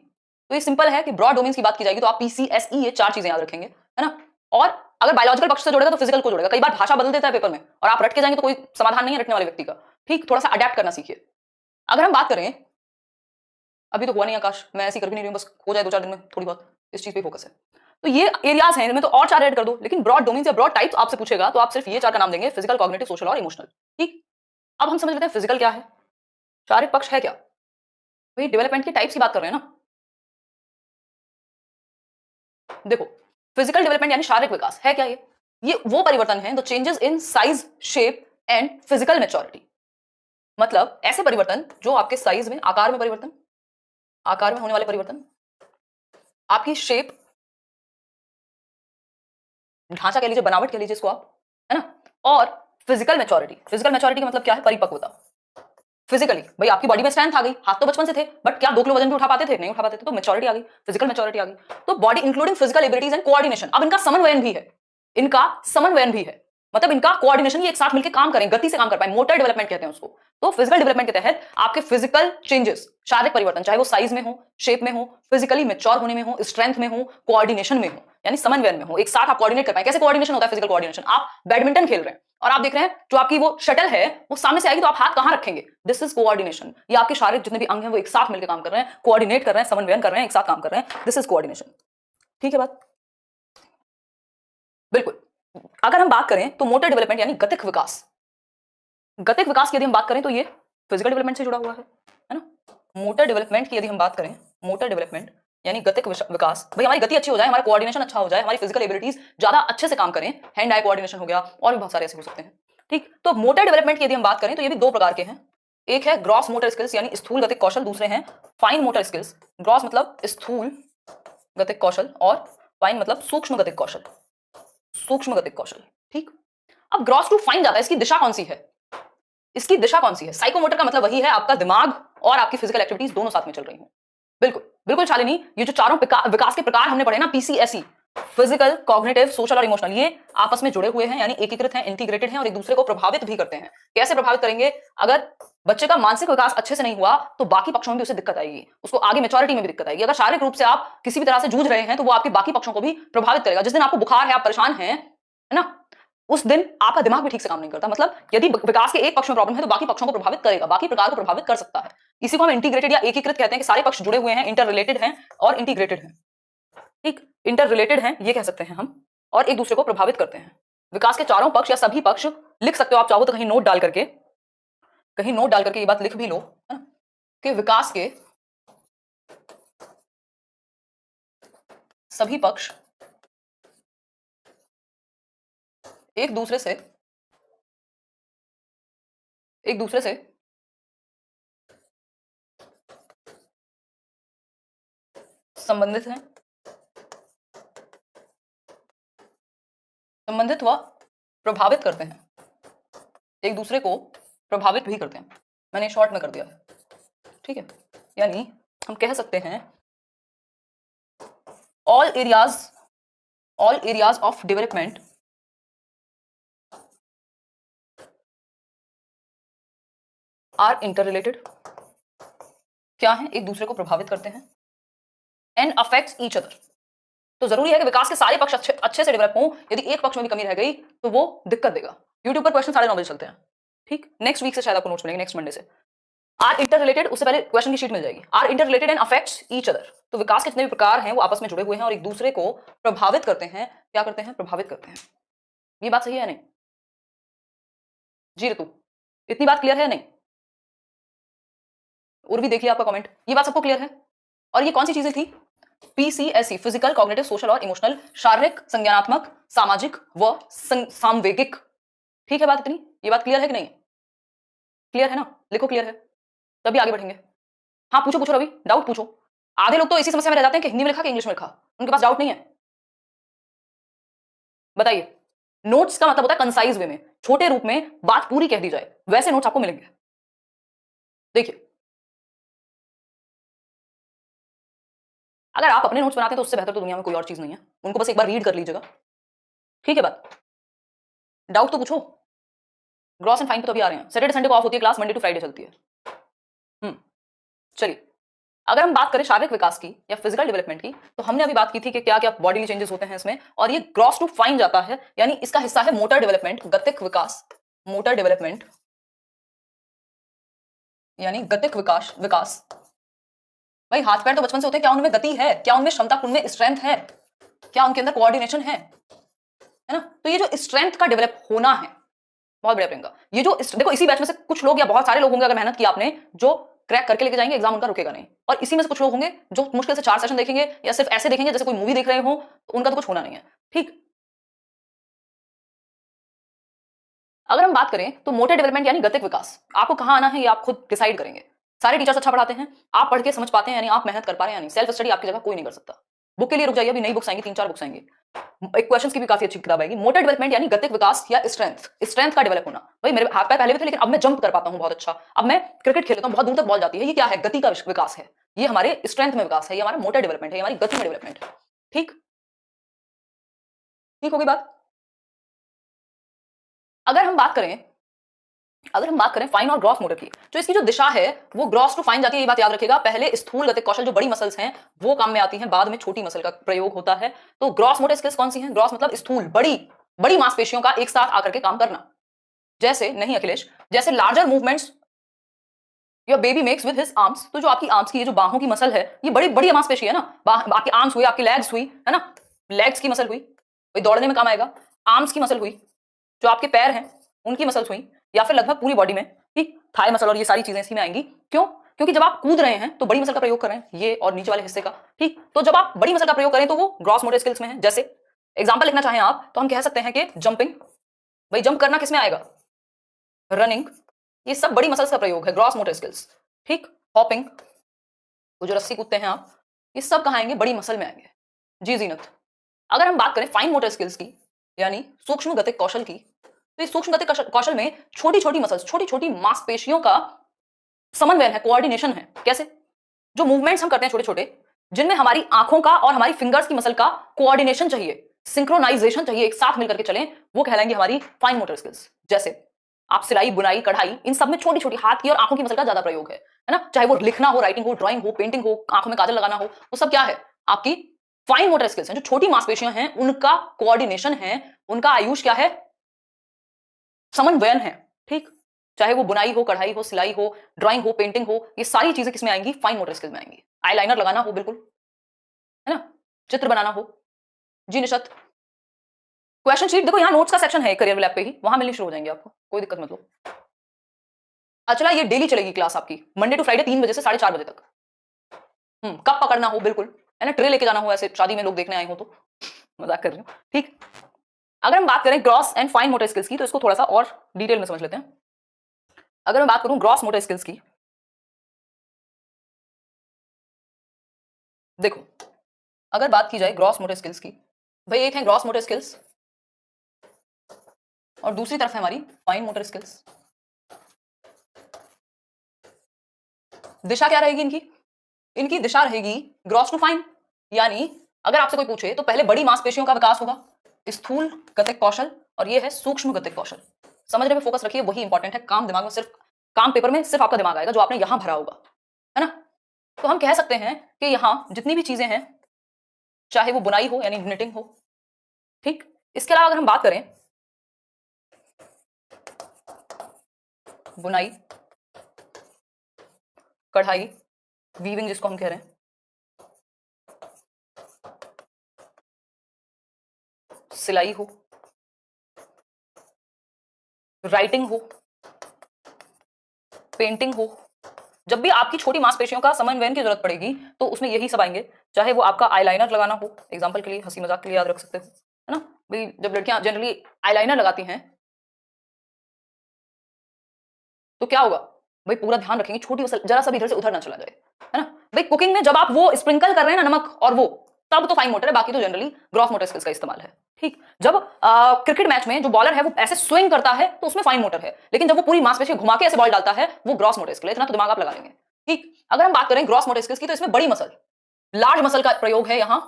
Speaker 1: तो ये सिंपल है कि ब्रॉड डोमेन्स की बात की जाएगी तो आप पीसीएसई ये 4 चीजें याद रखेंगे, है ना। और अगर बायोलॉजिकल पक्ष से जोड़ेगा तो फिजिकल को जोड़ेगा। कई बार भाषा बदल देता है पेपर में और आप रट के जाएंगे तो कोई समाधान नहीं है रटने वाले व्यक्ति का। ठीक, थोड़ा सा अडेप्ट करना सीखिए। अगर हम बात करें, अभी तो हुआ नहीं आकाश, मैं ऐसी कर भी नहीं रही हूँ, बस हो जाए 2-4 दिन में, थोड़ी बहुत इस चीज पे फोकस है। तो ये एरियाज हैं, इनमें तो और 4 ऐड कर दो, लेकिन ब्रॉड डोमेन्स या ब्रॉड टाइप्स आपसे पूछेगा तो आप सिर्फ ये 4 का नाम देंगे, फिजिकल, कॉग्निटिव, सोशल और इमोशनल। ठीक, अब हम समझ लेते हैं फिजिकल क्या है, शारीरिक पक्ष है क्या। भाई डेवलपमेंट की टाइप्स की बात कर रहे हैं ना, देखो फिजिकल डेवलपमेंट यानी शारीरिक विकास है क्या, ये वो परिवर्तन है, the changes in size, shape and physical maturity. मतलब ऐसे परिवर्तन जो आपके साइज में, आकार में परिवर्तन, आकार में होने वाले परिवर्तन, आपकी शेप, ढांचा कह लीजिए, बनावट कह लीजिए इसको आप, है ना, और फिजिकल मैच्योरिटी। फिजिकल मैच्योरिटी का मतलब क्या है, परिपक्वता। फिजिकली भाई आपकी बॉडी में स्ट्रेंथ आ गई, हाथ तो बचपन से थे बट क्या 2 किलो वजन भी उठा पाते थे, नहीं उठा पाते थे, तो मैच्योरिटी आ गई, फिजिकल मैच्योरिटी आ गई। तो body including physical abilities and coordination, अब इनका समन्वयन भी है, इनका समन्वयन भी है, मतलब इनका कोऑर्डिनेशन, ये एक साथ मिलकर काम करें, गति से काम कर पाए, मोटर डेवलपमेंट कहते हैं उसको। तो फिजिकल डेवलपमेंट के तहत आपके फिजिकल चेंजेस, शारीरिक परिवर्तन, चाहे वो साइज में हो, शेप में हो, फिजिकली मैच्योर होने में हो, स्ट्रेंथ में हो, कोऑर्डिनेशन में हो, यानी समन्वयन में हो, एक साथ आप कोऑर्डिनेट कर पाए। कैसे कोऑर्डिनेशन होता है फिजिकल कोऑर्डिनेशन, आप बैडमिंटन खेल रहे हैं और आप देख रहे हैं जो आपकी वो शटल है वो सामने से आएगी तो आप हाथ कहां रखेंगे, दिस इज कोऑर्डिनेशन। ये आपके शारीरिक जितने भी अंग हैं वो एक साथ मिलकर काम कर रहे हैं, कोऑर्डिनेट कर रहे हैं, समन्वयन कर रहे हैं, एक साथ काम कर रहे हैं, दिस इज कोऑर्डिनेशन। ठीक है बात, बिल्कुल। अगर हम बात करें तो मोटर डेवलपमेंट यानी गतिक विकास, गतिक विकास की यदि हम बात करें तो ये फिजिकल डेवलपमेंट से जुड़ा हुआ है ना। मोटर डेवलपमेंट की यदि हम बात करें, मोटर डेवलपमेंट यानी गतिक विकास, भाई हमारी गति अच्छी हो जाए, हमारा कोऑर्डिनेशन अच्छा हो जाए, हमारी फिजिकल एबिलिटीज ज्यादा अच्छे से काम करें, हैंड आई कोऑर्डिनेशन हो गया और भी बहुत सारे ऐसे हो सकते हैं। ठीक, तो मोटर डेवलपमेंट की यदि हम बात करें तो ये भी 2 प्रकार के हैं, एक है ग्रॉस मोटर स्किल्स यानी स्थूल गतिक कौशल, दूसरे हैं फाइन मोटर स्किल्स। ग्रॉस मतलब स्थूल गतिक कौशल और फाइन मतलब सूक्ष्म गतिक कौशल, सूक्ष्म गतिक कौशल। ठीक, अब ग्रॉस टू फाइन जाता है, इसकी दिशा कौन सी है, इसकी दिशा कौन सी है, साइकोमोटर का मतलब वही है आपका दिमाग और आपकी फिजिकल एक्टिविटीज दोनों साथ में चल रही हो, बिल्कुल बिल्कुल शालिनी, ये जो चारों विकास के प्रकार हमने पढ़े ना, पीसीएसई, फिजिकल, कॉग्निटिव, सोशल और इमोशनल, ये आपस में जुड़े हुए हैं, यानी एकीकृत हैं, इंटीग्रेटेड हैं और एक दूसरे को प्रभावित भी करते हैं। कैसे प्रभावित करेंगे? अगर बच्चे का मानसिक विकास अच्छे से नहीं हुआ तो बाकी पक्षों में भी उसे दिक्कत आएगी, उसको आगे मैच्योरिटी में भी दिक्कत आएगी। अगर शारीरिक रूप से आप किसी भी तरह से जूझ रहे हैं तो वो आपके बाकी पक्षों को भी प्रभावित करेगा। जिस दिन आपको बुखार है, आप परेशान हैं, है ना, उस दिन आपका दिमाग भी ठीक से काम नहीं करता। मतलब यदि विकास के एक पक्ष में प्रॉब्लम है तो बाकी पक्षों को प्रभावित करेगा, बाकी प्रकार को प्रभावित कर सकता है। इसी को हम इंटीग्रेटेड या एकीकृत कहते हैं कि सारे पक्ष जुड़े हुए हैं, इंटर रिलेटेड हैं और इंटीग्रेटेड हैं। ठीक, इंटर रिलेटेड हैं ये कह सकते हैं हम, और एक दूसरे को प्रभावित करते हैं। विकास के चारों पक्ष या सभी पक्ष लिख सकते हो आप चाहो तो, कहीं नोट डाल करके, कहीं नोट डाल करके ये बात लिख भी लो, है ना, कि विकास के सभी पक्ष एक दूसरे से संबंधित हैं, संबंधित व प्रभावित करते हैं, एक दूसरे को प्रभावित भी करते हैं। मैंने शॉर्ट में कर दिया, ठीक है। यानी हम कह सकते हैं all areas of development are interrelated, क्या है, एक दूसरे को प्रभावित करते हैं, एंड अफेक्ट्स ईच अदर। तो जरूरी है कि विकास के सारे पक्ष अच्छे से डेवलप हों। यदि एक पक्ष में भी कमी रह गई तो वो दिक्कत देगा। यूट्यूब पर क्वेश्चन 9:30 बजे चलते हैं, ठीक। नेक्स्ट वीक से शायद आपको नोट्स मिलेंगे, नेक्स्ट मंडे से। आर इंटर रिलेटेड, उससे पहले क्वेश्चन की शीट मिल जाएगी। Are interrelated and affects each other, तो विकास के जितने भी प्रकार हैं वो आपस में जुड़े हुए हैं और एक दूसरे को प्रभावित करते हैं। क्या करते हैं? प्रभावित करते हैं। ये बात सही है या नहीं जी ऋतु? इतनी बात क्लियर है या नहीं? उर्वी देखिए आपका कमेंट, ये बात सबको क्लियर है? और ये कौन सी चीजें थी? पीसीएसई, फिजिकल, कॉग्निटिव, सोशल और इमोशनल, शारीरिक, संज्ञानात्मक, सामाजिक व सामवेगिक। ठीक है बात इतनी? ये बात क्लियर है कि नहीं? क्लियर है ना? लिखो क्लियर है, तभी आगे बढ़ेंगे। हाँ पूछो पूछो रवि, डाउट पूछो। आधे लोग तो इसी समस्या में रह जाते हैं कि हिंदी में लिखा कि इंग्लिश में लिखा, उनके पास डाउट नहीं है। बताइए, नोट्स का मतलब होता है कंसाइज वे में, छोटे रूप में बात पूरी कह दी जाए, वैसे नोट्स आपको मिलेंगे। देखिए, अगर आप अपने नोट्स बनाते हैं तो उससे बेहतर तो दुनिया में कोई और चीज नहीं है। उनको बस एक बार रीड कर लीजिएगा, ठीक है बात? डाउट तो पूछो। ग्रॉस एंड फाइन पे तो अभी आ रहे हैं। सैटरडे संडे को ऑफ होती है क्लास, मंडे टू फ्राइडे चलती है। चलिए, अगर हम बात करें शारीरिक विकास की या फिजिकल डेवलपमेंट की, तो हमने अभी बात की थी कि क्या क्या बॉडीली चेंजेस होते हैं इसमें, और ये ग्रॉस टू फाइन जाता है, यानी इसका हिस्सा है मोटर डेवलपमेंट, गतिक विकास। मोटर डेवलपमेंट यानी गतिक विकास। भाई हाथ पैर तो बचपन से होते हैं, क्या उनमें गति है? क्या उनमें क्षमता, उनमें स्ट्रेंथ है? क्या उनके अंदर कोऑर्डिनेशन है ना? तो ये जो स्ट्रेंथ का डेवलप होना है, बहुत बढ़िया प्रियंका। ये जो देखो, इसी बैच में से कुछ लोग या बहुत सारे लोग होंगे, अगर मेहनत की आपने, जो क्रैक करके लेके जाएंगे, एग्जाम उनका रुकेगा नहीं। और इसी में से कुछ लोग होंगे जो मुश्किल से 4 सेशन देखेंगे या सिर्फ ऐसे देखेंगे जैसे कोई मूवी देख रहे हो, तो उनका तो कुछ होना नहीं है, ठीक। अगर हम बात करें तो मोटर डेवलपमेंट यानी गतिक विकास, आपको कहां आना है ये आप खुद डिसाइड करेंगे। सारे टीचर्स अच्छा पढ़ाते हैं, आप पढ़ के समझ पाते हैं, यानी आप मेहनत कर पा रहे हैं, यानी सेल्फ स्टडी आपकी जगह कोई नहीं कर सकता। बुक के लिए रुक जाइए, अभी नई बुक्स आएंगी, 3-4 बुक्स आएंगी, एक क्वेश्चंस की भी काफी अच्छी किताब आएगी। मोटर डेवलपमेंट यानी गतिक विकास या स्ट्रेंथ का डेवलप होना। भाई मेरे हाथ पैर पहले भी थे, लेकिन अब मैं जंप कर पाता हूं बहुत अच्छा, अब मैं क्रिकेट खेल लेता हूं, बहुत दूर तक बॉल जाती है। ये क्या है? गति का विकास है, ये हमारे स्ट्रेंथ में विकास है, ये हमारा मोटर डेवलपमेंट है, ये हमारी गति में डेवलपमेंट है, ठीक। ठीक होगी बात? अगर हम बात करें फाइन और ग्रॉस मोटर की, तो इसकी जो दिशा है वो ग्रॉस टू फाइन जाती है। ये बात याद रखिएगा, पहले स्थूल गतिक कौशल जो बड़ी मसल्स हैं वो काम में आती हैं, बाद में छोटी मसल का प्रयोग होता है। तो ग्रॉस मोटर स्किल्स कौन सी हैं? ग्रॉस मतलब स्थूल, बड़ी मांसपेशियों का एक साथ आकर के काम करना। जैसे, नहीं अखिलेश, जैसे larger movements your baby makes with his arms. तो जो आपकी आर्म्स की, ये जो बाहों की मसल है, ये बड़ी बड़ी मांसपेशी है ना। आपके आर्म्स हुए, आपकी लेग्स हुई, है ना, लेग्स की मसल हुई, वही दौड़ने में काम आएगा। आर्म्स की मसल हुई, जो आपके पैर हैं उनकी मसल्स हुई, या फिर लगभग पूरी बॉडी में, ठीक, थाई मसल और ये सारी चीजें इसी में आएंगी। क्यों? क्योंकि जब आप कूद रहे हैं तो बड़ी मसल का प्रयोग कर रहे हैं, ये और नीचे वाले हिस्से का, ठीक। तो जब आप बड़ी मसल का प्रयोग करें तो वो ग्रॉस मोटर स्किल्स में है। जैसे एग्जांपल लिखना चाहें आप तो हम कह सकते हैं कि जंपिंग, भाई जंप करना किसमें आएगा? रनिंग, ये सब बड़ी मसल्स का प्रयोग है, ग्रॉस मोटर स्किल्स, ठीक। हॉपिंग, वो जो रस्सी कूदते हैं आप, ये सब कहाँ आएंगे? बड़ी मसल में आएंगे। जी जीनत, अगर हम बात करें फाइन मोटर स्किल्स की, यानी सूक्ष्म गतिक कौशल की, तो इस सूक्ष्म गतिक कौशल में छोटी छोटी मसल्स, छोटी छोटी मांसपेशियों का समन्वय है, कोऑर्डिनेशन है। कैसे? जो मूवमेंट्स हम करते हैं छोटे छोटे, जिनमें हमारी आंखों का और हमारी फिंगर्स की मसल का कोऑर्डिनेशन चाहिए, सिंक्रोनाइजेशन चाहिए, एक साथ मिलकर के चलें, वो कहलाएंगी हमारी फाइन मोटर स्किल्स। जैसे आप सिलाई, बुनाई, कढ़ाई, इन सब में छोटी छोटी हाथ की और आंखों की मसल का ज्यादा प्रयोग है ना। चाहे वो लिखना हो, राइटिंग हो, ड्राइंग हो, पेंटिंग हो, आंखों में काजल लगाना हो, वो सब क्या है, आपकी फाइन मोटर स्किल्स हैं। जो छोटी मांसपेशियां हैं उनका कोऑर्डिनेशन है, उनका आयुष क्या है, समन्वयन है। ठीक, चाहे वो बुनाई हो, कढ़ाई हो, सिलाई हो, ड्राइंग हो, पेंटिंग हो, ये सारी चीजें किसमें आएंगी, फाइन मोटर स्किल्स में आएंगी। आईलाइनर लगाना हो, बिल्कुल, है ना, चित्र बनाना हो। जी निशत, क्वेश्चन शीट देखो, यहाँ नोट्स का सेक्शन है करियर लैब पे ही, वहां मिलनी शुरू हो जाएंगे आपको, कोई दिक्कत मत लो। अच्छा, ये डेली चलेगी क्लास आपकी, मंडे टू फ्राइडे 3 बजे से 4:30 बजे तक। कब पकड़ना हो, बिल्कुल, है ना, ट्रे लेके जाना हो, ऐसे शादी में लोग देखने आए हो तो, मजाक कर रही हूँ। ठीक, अगर हम बात करें gross and fine motor skills की, तो इसको थोड़ा सा और डिटेल में समझ लेते हैं। अगर मैं बात करूं ग्रॉस मोटर स्किल्स की, देखो, अगर बात की जाए ग्रॉस मोटर स्किल्स की, भाई एक है ग्रॉस मोटर स्किल्स और दूसरी तरफ है हमारी फाइन मोटर स्किल्स। दिशा क्या रहेगी इनकी, इनकी दिशा रहेगी ग्रॉस टू फाइन। यानी अगर आपसे कोई पूछे तो पहले बड़ी मांसपेशियों का विकास होगा, स्थूल गतिक कौशल, और ये है सूक्ष्म गतिक कौशल। समझने में फोकस रखिए, वही इंपॉर्टेंट है। काम दिमाग में सिर्फ, काम पेपर में सिर्फ आपका दिमाग आएगा जो आपने यहां भरा होगा, है ना। तो हम कह सकते हैं कि यहां जितनी भी चीजें हैं, चाहे वो बुनाई हो यानी निटिंग हो, ठीक, इसके अलावा अगर हम बात करें बुनाई, कढ़ाई, वीविंग जिसको हम कह रहे हैं, सिलाई हो, राइटिंग हो, पेंटिंग हो, जब भी आपकी छोटी मांसपेशियों का समन्वयन की जरूरत पड़ेगी तो उसमें यही सब आएंगे। चाहे वो आपका आईलाइनर लगाना हो, एग्जांपल के लिए, हंसी मजाक के लिए याद रख सकते हो, है ना भाई, जब लड़कियां जनरली आईलाइनर लगाती हैं तो क्या होगा भाई, पूरा ध्यान रखेंगे छोटी मसल जरा सा भी इधर से उधर ना चला जाए, है ना भाई। कुकिंग में जब आप वो स्प्रिंकल कर रहे हैं ना नमक और वो, तब तो फाइन मोटर है, बाकी तो जनरली ग्रॉस मोटर स्किल्स का इस्तेमाल है। ठीक, जब क्रिकेट मैच में जो बॉलर है वो ऐसे स्विंग करता है तो उसमें फाइन मोटर है, लेकिन जब वो पूरी मांसपेशी घुमा के ऐसे बॉल डालता है वो ग्रॉस मोटर स्किल है। इतना तो दिमाग आप लगा लेंगे। ठीक, अगर हम बात करें ग्रॉस मोटर स्किल्स की, तो इसमें बड़ी मसल, लार्ज मसल का प्रयोग है यहाँ।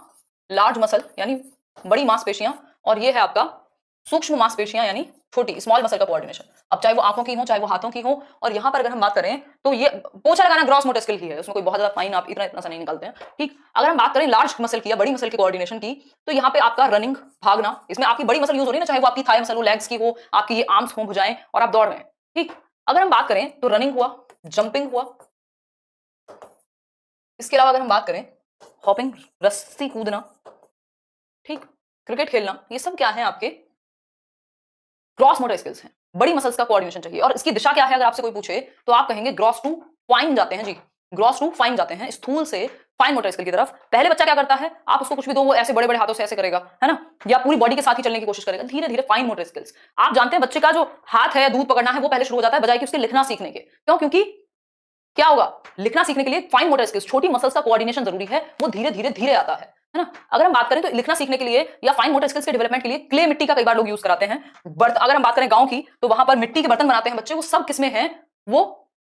Speaker 1: लार्ज मसल यानी बड़ी मांसपेशियां, और ये है आपका सूक्ष्म मांसपेशियां यानी छोटी, स्मॉल मसल का कोऑर्डिनेशन। अब चाहे वो आंखों की हो, चाहे वो हाथों की हो। और यहां पर अगर हम बात करें तो ये पोछा लगाना ग्रॉस मोटर स्किल की है, उसमें कोई बहुत ज्यादा फाइन आप इतना इतना सा नहीं निकालते हैं। ठीक, अगर हम बात करें लार्ज मसल की या बड़ी मसल की कोऑर्डिनेशन की, तो यहाँ पे आपका रनिंग, भागना, इसमें आपकी बड़ी मसल यूज हो रही है ना, चाहे वो आपकी थाई मसल हो, लेग्स की हो, आपकी ये आर्म्स हो, भुजाएं, और आप दौड़ रहे हैं। ठीक, अगर हम बात करें तो रनिंग हुआ, जंपिंग हुआ। इसके अलावा अगर हम बात करें हॉपिंग, रस्सी कूदना, ठीक, क्रिकेट खेलना, ये सब क्या है, आपके ग्रॉस मोटर स्किल्स हैं। बड़ी मसल्स का कोऑर्डिनेशन चाहिए। और इसकी दिशा क्या है, अगर आपसे कोई पूछे तो आप कहेंगे ग्रॉस टू फाइन जाते हैं। जी, ग्रॉस टू फाइन जाते हैं, स्थूल से फाइन मोटर स्किल की तरफ। पहले बच्चा क्या करता है, आप उसको कुछ भी दो, वो ऐसे बड़े बड़े हाथों से ऐसे करेगा, है ना, या पूरी बॉडी के साथ ही चलने की कोशिश करेगा। धीरे धीरे फाइन मोटर स्किल्स, आप जानते हैं बच्चे का जो हाथ है दूध पकड़ना है वो पहले शुरू हो जाता है, बजाय कि उसके लिखना सीखने के। क्यों? क्योंकि क्या होगा, लिखना सीखने के लिए फाइन मोटर स्किल्स, छोटी मसल्स का कोऑर्डिनेशन जरूरी है, वो धीरे धीरे धीरे आता है ना। अगर हम बात करें तो लिखना सीखने के लिए या फाइन मोटर स्किल्स के डेवलपमेंट के लिए क्ले मिट्टी का कई बार लोग यूज कराते हैं। अगर हम बात करें गांव की, तो वहां पर मिट्टी के बर्तन बनाते हैं बच्चे, वो सब किसमें है, वो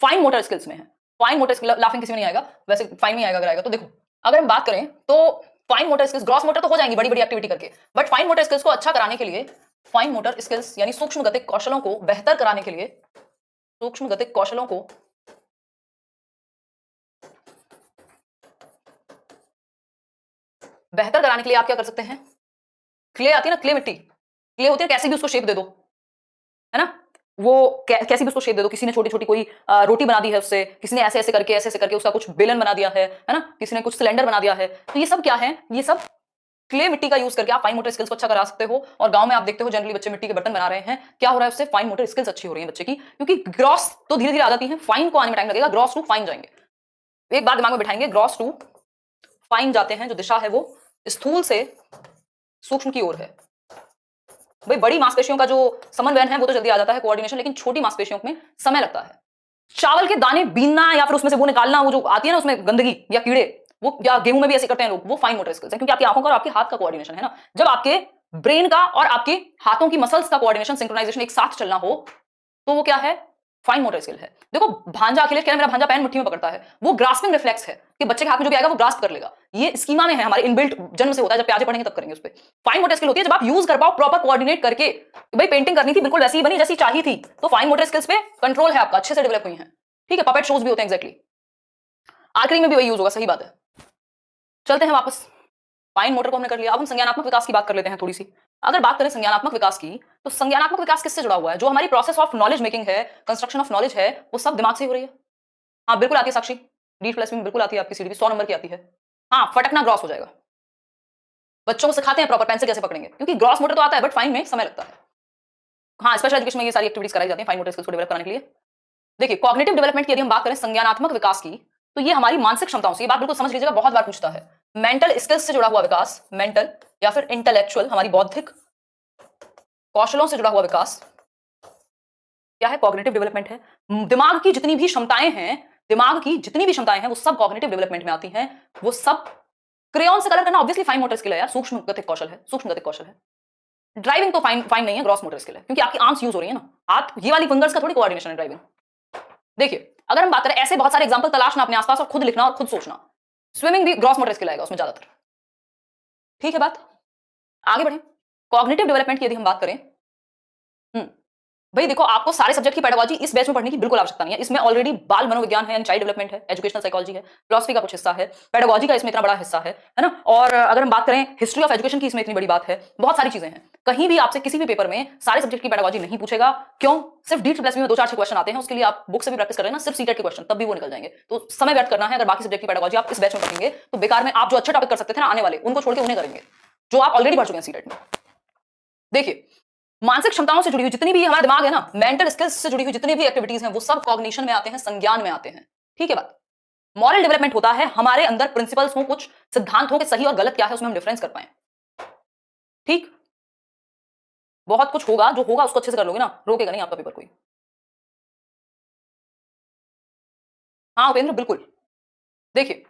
Speaker 1: फाइन मोटर स्किल्स में है। फाइन मोटर स्किल, लाफिंग किसी में नहीं आएगा, वैसे फाइन में आएगा अगर आएगा तो। देखो, अगर हम बात करें तो fine motor skills, gross motor तो हो जाएंगी बड़ी बड़ी एक्टिविटी करके, बट फाइन मोटर स्किल्स को अच्छा कराने के लिए, फाइन मोटर स्किल्स यानी सूक्ष्म गतिक कौशलों को बेहतर कराने के लिए, सूक्ष्म गतिक कौशलों को बेहतर कराने के लिए आप क्या कर सकते हैं, क्ले आती है ना, क्ले मिट्टी, क्ले होती है, कैसे भी उसको शेप दे दो, है ना, वो कैसे भी उसको शेप दे दो। किसी ने छोटी छोटी कोई रोटी बना दी है उससे, किसी ने ऐसे ऐसे करके उसका कुछ बेलन बना दिया है ना, किसी ने कुछ सिलेंडर बना दिया है। तो ये सब क्या है, ये सब क्ले मिट्टी का यूज करके आप फाइन मोटर स्किल्स को अच्छा करा सकते हो। और गांव में आप देखते हो जनरली बच्चे मिट्टी के बर्तन बना रहे हैं, क्या हो रहा है उससे, फाइन मोटर स्किल्स अच्छी हो रही है बच्चे की, क्योंकि ग्रॉस तो धीरे धीरे आ जाती है, फाइन को आने में टाइम लगेगा, ग्रॉस टू फाइन जाएंगे। एक बात दिमाग में बिठाएंगे, ग्रॉस टू फाइन जाते हैं, जो दिशा है वो स्थूल से सूक्ष्म की ओर है। भाई बड़ी मांसपेशियों का जो समन्वयन है वो तो जल्दी आ जाता है, कोऑर्डिनेशन, लेकिन छोटी मांसपेशियों में समय लगता है। चावल के दाने बीनना या फिर उसमें से वो निकालना, वो जो आती है ना उसमें गंदगी या कीड़े, वो या गेहूं में भी ऐसे करते हैं लोग, वो फाइन मोटर स्किल्स है, क्योंकि आपकी आंखों का और आपके हाथ का कोऑर्डिनेशन है ना। जब आपके ब्रेन का और आपके हाथों की मसल्स का कोऑर्डिनेशन, सिंक्रोनाइजेशन एक साथ चलना हो, तो वो क्या है, फाइन मोटर स्किल है। देखो भांजा अखिलेश कह रहा है मेरा भांजा पेन मुट्ठी में पकड़ता है, वो ग्रास्पिंग रिफ्लेक्स है कि बच्चे के हाथ में जो भी आएगा वो ग्रास्प कर लेगा। ये स्कीमा में है, हमारे इनबिल्ट जन्म से होता है, जब प्याजे पढ़ेंगे तब करेंगे उस पे। फाइन मोटर स्किल होती है जब आप यूज कर पाओ प्रॉपर कोऑर्डिनेट करके, भाई पेंटिंग करनी थी बिल्कुल वैसी ही बनी जैसी चाहिए थी, तो फाइन मोटर स्किल्स पे कंट्रोल है आपका, अच्छे से डेवलप हुई है। ठीक है, पपेट शोज भी होते हैं एग्जैक्टली, आर्चरी में भी वही यूज होगा, सही बात है। चलते हैं वापस, फाइन मोटर को हमने कर लिया, अब हम संज्ञानात्मक विकास की बात कर लेते हैं थोड़ी सी। अगर बात करें संज्ञानात्मक विकास की, तो संज्ञानात्मक विकास किससे जुड़ा हुआ है? जो हमारी प्रोसेस ऑफ नॉलेज मेकिंग है, कंस्ट्रक्शन ऑफ नॉलेज है, वो सब दिमाग से हो रही है। हाँ बिल्कुल आती है साक्षी, डी प्लस में बिल्कुल आती है, आपकी सीडी 100 नंबर की आती है। हाँ, फटकना ग्रॉस हो जाएगा। बच्चों को सिखाते हैं प्रॉपर पेंसिल कैसे पकड़ेंगे, क्योंकि ग्रॉस मोटर तो आता है बट फाइन में समय लगता है। हाँ, स्पेशल एजुकेशन में ये सारी एक्टिविटीज कराई जाती हैं फाइन मोटर स्किल्स को डेवलप करने के लिए। देखिए कॉग्निटिव डेवलपमेंट की यदि हम बात करें संज्ञानात्मक विकास की, तो ये हमारी मानसिक क्षमताओं से, ये बात बिल्कुल समझ लीजिएगा, बहुत बार पूछता है। मेंटल स्किल्स से जुड़ा हुआ विकास, मेंटल या फिर इंटेलेक्चुअल, हमारी बौद्धिक कौशलों से जुड़ा हुआ विकास क्या है? कॉग्निटिव डेवलपमेंट है। दिमाग की जितनी भी क्षमताएं हैं, दिमाग की जितनी भी क्षमताएं हैं वो सब कॉग्निटिव डेवलपमेंट में आती हैं। वो सब क्रेयॉन से कलर करना ऑब्वियसली फाइन मोटर स्किल है यार, सूक्ष्म गतिक कौशल है, सूक्ष्म गतिक कौशल है। ड्राइविंग तो फाइन फाइन नहीं है, ग्रॉस मोटर स्किल है, क्योंकि आपकी आर्म्स यूज हो रही है ना, हाथ, ये वाली फिंगर्स का थोड़ी कोऑर्डिनेशन है ड्राइविंग। देखिए अगर हम बात करें, ऐसे बहुत सारे एग्जांपल तलाशना अपने आसपास और खुद लिखना और खुद सोचना। स्विमिंग भी ग्रॉस मोटर स्किल आएगा उसमें ज्यादातर। ठीक है बात, आगे बढ़े। कॉग्निटिव डेवलपमेंट की यदि हम बात करें, भाई देखो आपको सारे सब्जेक्ट की पेडागोजी इस बैच में पढ़ने की बिल्कुल आवश्यकता नहीं है। इसमें ऑलरेडी बाल मनोविज्ञान है, चाइल्ड डेवलपमेंट है, एजुकेशनल साइकोलॉजी है, फिलॉसफी का कुछ हिस्सा है, पेडागोजी का इसमें इतना बड़ा हिस्सा है ना। और अगर हम बात करें हिस्ट्री ऑफ एजुकेशन की, इसमें इतनी बड़ी बात है, बहुत सारी चीजें हैं। कहीं भी आपसे किसी भी पेपर में सारे सब्जेक्ट की पेडागोजी नहीं पूछेगा। क्यों? सिर्फ डी प्लस में 2-4 क्वेश्चन आते हैं, उसके लिए आप बुक से भी प्रैक्टिस कर लेना, सिर्फ सीटेट के क्वेश्चन, तब भी वो निकल जाएंगे। तो समय व्यर्थ करना है अगर बाकी सब्जेक्ट की पेडागोजी आप इस बैच में पढ़ेंगे, तो बेकार में आप जो अच्छे टॉपिक कर सकते थे ना आने वाले, उनको छोड़ के उन्हें करेंगे जो आप ऑलरेडी पढ़ चुके हैं सीटेट में। देखिए मानसिक क्षमताओं से जुड़ी हुई जितनी भी हमारा दिमाग है ना, मेंटल स्किल्स से जुड़ी हुई जितनी भी एक्टिविटीज हैं, वो सब कॉग्निशन में आते हैं, संज्ञान में आते हैं। ठीक है बात। मॉरल डेवलपमेंट होता है हमारे अंदर प्रिंसिपल्स हो, कुछ सिद्धांत हो कि सही और गलत क्या है, उसमें हम डिफरेंस कर पाए। ठीक, बहुत कुछ होगा, जो होगा उसको अच्छे से कर लोगे ना, रोकेगा नहीं आपका पेपर कोई। हाँ उपेंद्र बिल्कुल। देखिए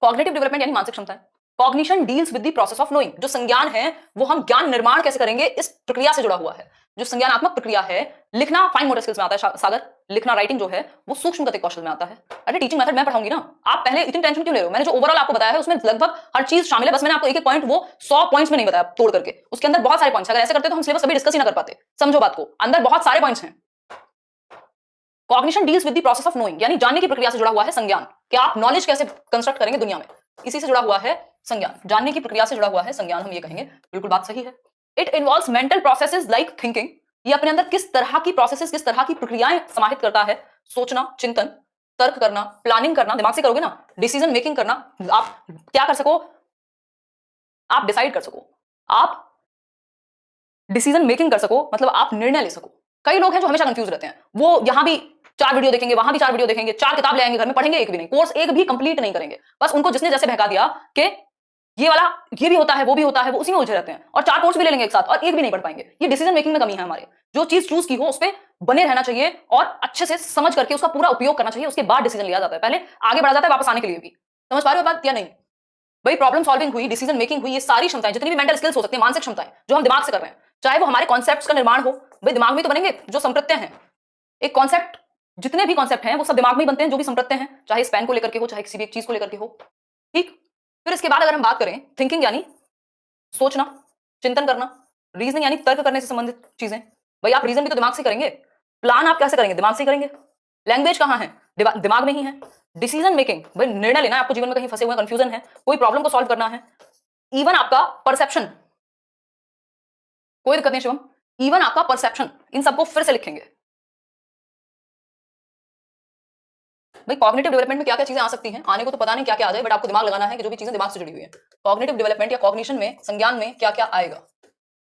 Speaker 1: कॉग्निटिव डेवलपमेंट यानी मानसिक क्षमता है। Cognition deals with the process of knowing, जो संज्ञान है वो हम ज्ञान निर्माण कैसे करेंगे इस प्रक्रिया से जुड़ा हुआ है। जो संज्ञानात्मक प्रक्रिया है, लिखना फाइन मोटर स्किल्स में आता है सागर, लिखना राइटिंग जो है वो सूक्ष्म गतिक कौशल में आता है। अरे टीचिंग मेथड मैं पढ़ाऊंगी ना, आप पहले इतनी टेंशन क्यों ले रहे हो? मैंने जो ओवरऑल आपको बताया है उसमें लगभग हर चीज शामिल है, बस मैंने आपको एक एक पॉइंट वो 100 पॉइंट्स में नहीं बताया तोड़ करके, उसके अंदर बहुत सारे पॉइंट्स। अगर ऐसे करते तो हम सिलेबस कभी डिस्कस ही ना कर पाते। समझो बात को, अंदर बहुत सारे पॉइंट्स हैं। Cognition deals with the process of knowing, यानी जानने की प्रक्रिया से जुड़ा हुआ है संज्ञान, कि आप नॉलेज कैसे कंस्ट्रक्ट करेंगे दुनिया में, इसी से जुड़ा हुआ है संज्ञान। जानने की प्रक्रिया से जुड़ा हुआ है संज्ञान, हम ये कहेंगे, बिल्कुल बात सही है। It involves mental processes like thinking, ये अपने अंदर किस तरह की प्रोसेसेस, किस तरह की प्रक्रियाएं समाहित करता है। सोचना, चिंतन, तर्क करना, प्लानिंग करना, दिमाग से करोगे ना, डिसीजन मेकिंग करना, आप क्या कर सको, आप डिसाइड कर सको, आप डिसीजन मेकिंग कर सको, मतलब आप निर्णय ले सको। कई लोग हैं जो हमेशा कंफ्यूज रहते हैं, वो यहां भी 4 वीडियो देखेंगे, वहां भी 4 वीडियो देखेंगे, 4 किताब ले आएंगे घर में, पढ़ेंगे एक भी नहीं, कोर्स एक भी कंप्लीट नहीं करेंगे। बस उनको जिसने जैसे बहका दिया कि ये वाला ये भी होता है, वो भी होता है, वो उसी में उलझे रहते हैं, और 4 कोर्स भी ले लेंगे एक साथ और एक भी नहीं पढ़ पाएंगे। ये डिसीजन मेकिंग में कमी है हमारे। जो चीज चूज की हो उस पर बने रहना चाहिए और अच्छे से समझ करके उसका पूरा उपयोग करना चाहिए, उसके बाद डिसीजन लिया जाता है। पहले आगे बढ़ा जाता है वापस आने के लिए भी। समझ पा रहे हो बात या नहीं? भाई प्रॉब्लम सॉल्विंग हुई, डिसीजन मेकिंग हुई, ये सारी क्षमताएं, जितनी भी मेंटल स्किल्स हो सकती है, मानसिक क्षमताएं जो हम दिमाग से कर रहे हैं, चाहे वो हमारे कॉन्सेप्ट्स का निर्माण हो, भाई दिमाग में तो बनेंगे। जो संप्रत्यय हैं, एक कॉन्सेप्ट, जितने भी कॉन्सेप्ट हैं वो सब दिमाग में ही बनते हैं, जो भी संप्रत्यय हैं, चाहे स्पेन को लेकर के हो, चाहे किसी भी एक चीज को लेकर के हो। ठीक, फिर इसके बाद अगर हम बात करें थिंकिंग, यानी सोचना, चिंतन करना, रीजनिंग यानी तर्क करने से संबंधित चीजें। भाई आप रीजन भी तो दिमाग से करेंगे, प्लान आप कैसे करेंगे? दिमाग से करेंगे। लैंग्वेज कहां है? दिमाग में ही है। डिसीजन मेकिंग, भाई निर्णय लेना है, आपको जीवन में कहीं फंसे हुए कंफ्यूजन है, कोई प्रॉब्लम को सॉल्व करना है। इवन आपका परसेप्शन, कोई दिक्कत नहीं शिवम, इवन आपका परसेप्शन, इन सबको फिर से लिखेंगे। भाई कॉग्निटिव डेवलपमेंट में क्या क्या चीजें आ सकती हैं, आने को तो पता नहीं क्या क्या आ जाए, बट आपको दिमाग लगाना है कि जो भी चीजें दिमाग से जुड़ी हुई है, कॉग्निटिव डेवलपमेंट या कॉग्निशन में, संज्ञान में क्या क्या आएगा,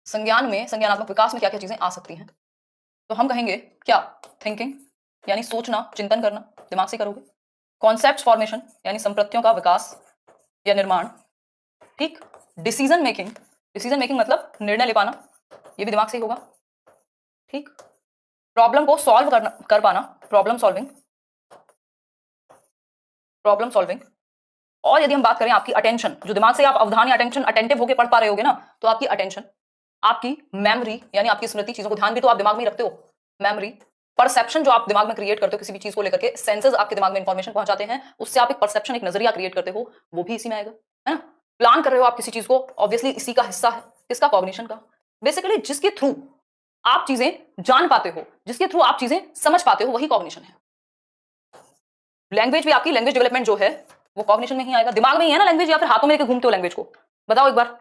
Speaker 1: संज्ञान में, संज्ञानात्मक विकास में क्या क्या चीजें आ सकती हैं। तो हम कहेंगे क्या? थिंकिंग यानी सोचना, चिंतन करना, दिमाग से करोगे। कॉन्सेप्ट फॉर्मेशन यानी संप्रत्तियों का विकास या निर्माण। ठीक, डिसीजन मेकिंग, डिसीजन मेकिंग मतलब निर्णय ले पाना, ये भी दिमाग से ही होगा। ठीक, प्रॉब्लम को सॉल्व कर पाना, प्रॉब्लम सॉल्विंग, प्रॉब्लम सॉल्विंग। और यदि हम बात करें आपकी अटेंशन, जो दिमाग से आप अवधान या अटेंशन, अटेंटिव होकर पढ़ पा रहे होगे ना, तो आपकी अटेंशन, आपकी मेमोरी यानी आपकी स्मृति, चीजों को ध्यान भी तो आप दिमाग में ही रखते हो, मेमोरी, परसेप्शन जो आप दिमाग में क्रिएट करते हो किसी भी चीज को लेकर के, सेंसेस आपके दिमाग में इंफॉर्मेशन पहुंचाते हैं, उससे आप एक परसेप्शन, एक नजरिया क्रिएट करते हो, वो भी इसी में आएगा, है ना। प्लान कर रहे हो आप किसी चीज को, ऑब्वियसली इसी का हिस्सा है, किसका, कॉग्निशन का। बेसिकली जिसके थ्रू आप चीजें जान पाते हो, जिसके थ्रू आप चीजें समझ पाते हो, वही कॉग्निशन है। लैंग्वेज भी आपकी, लैंग्वेज डेवलपमेंट जो है वो कॉग्निशन में ही आएगा। दिमाग में ही है ना लैंग्वेज, या फिर हाथों में लेके घूमते हो लैंग्वेज को? बताओ एक बार।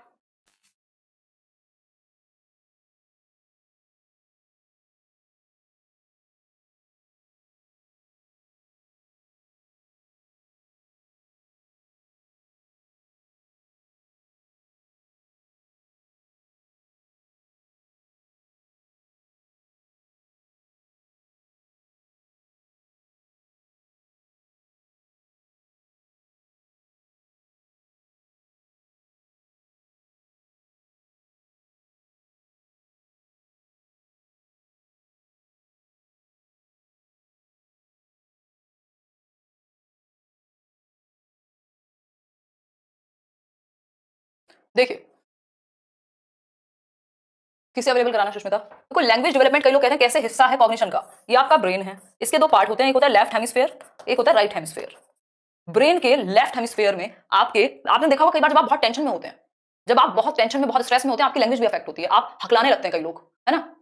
Speaker 1: देखिए, किसे अवेलेबल कराना सुष्मिता? देखो, लैंग्वेज डेवलपमेंट कई लोग कहते हैं कैसे हिस्सा है कॉग्निशन का। ये आपका ब्रेन है, इसके दो पार्ट होते हैं, एक होता है लेफ्ट हेमिस्फीयर, एक होता है राइट हेमिस्फीयर। ब्रेन के लेफ्ट हेमिस्फीयर में आपने देखा होगा कई बार जब आप बहुत टेंशन में होते हैं, जब आप बहुत टेंशन में, बहुत स्ट्रेस में होते हैं, आपकी लैंग्वेज भी अफेक्ट होती है, आप हकलाने लगते हैं कई लोग, है ना।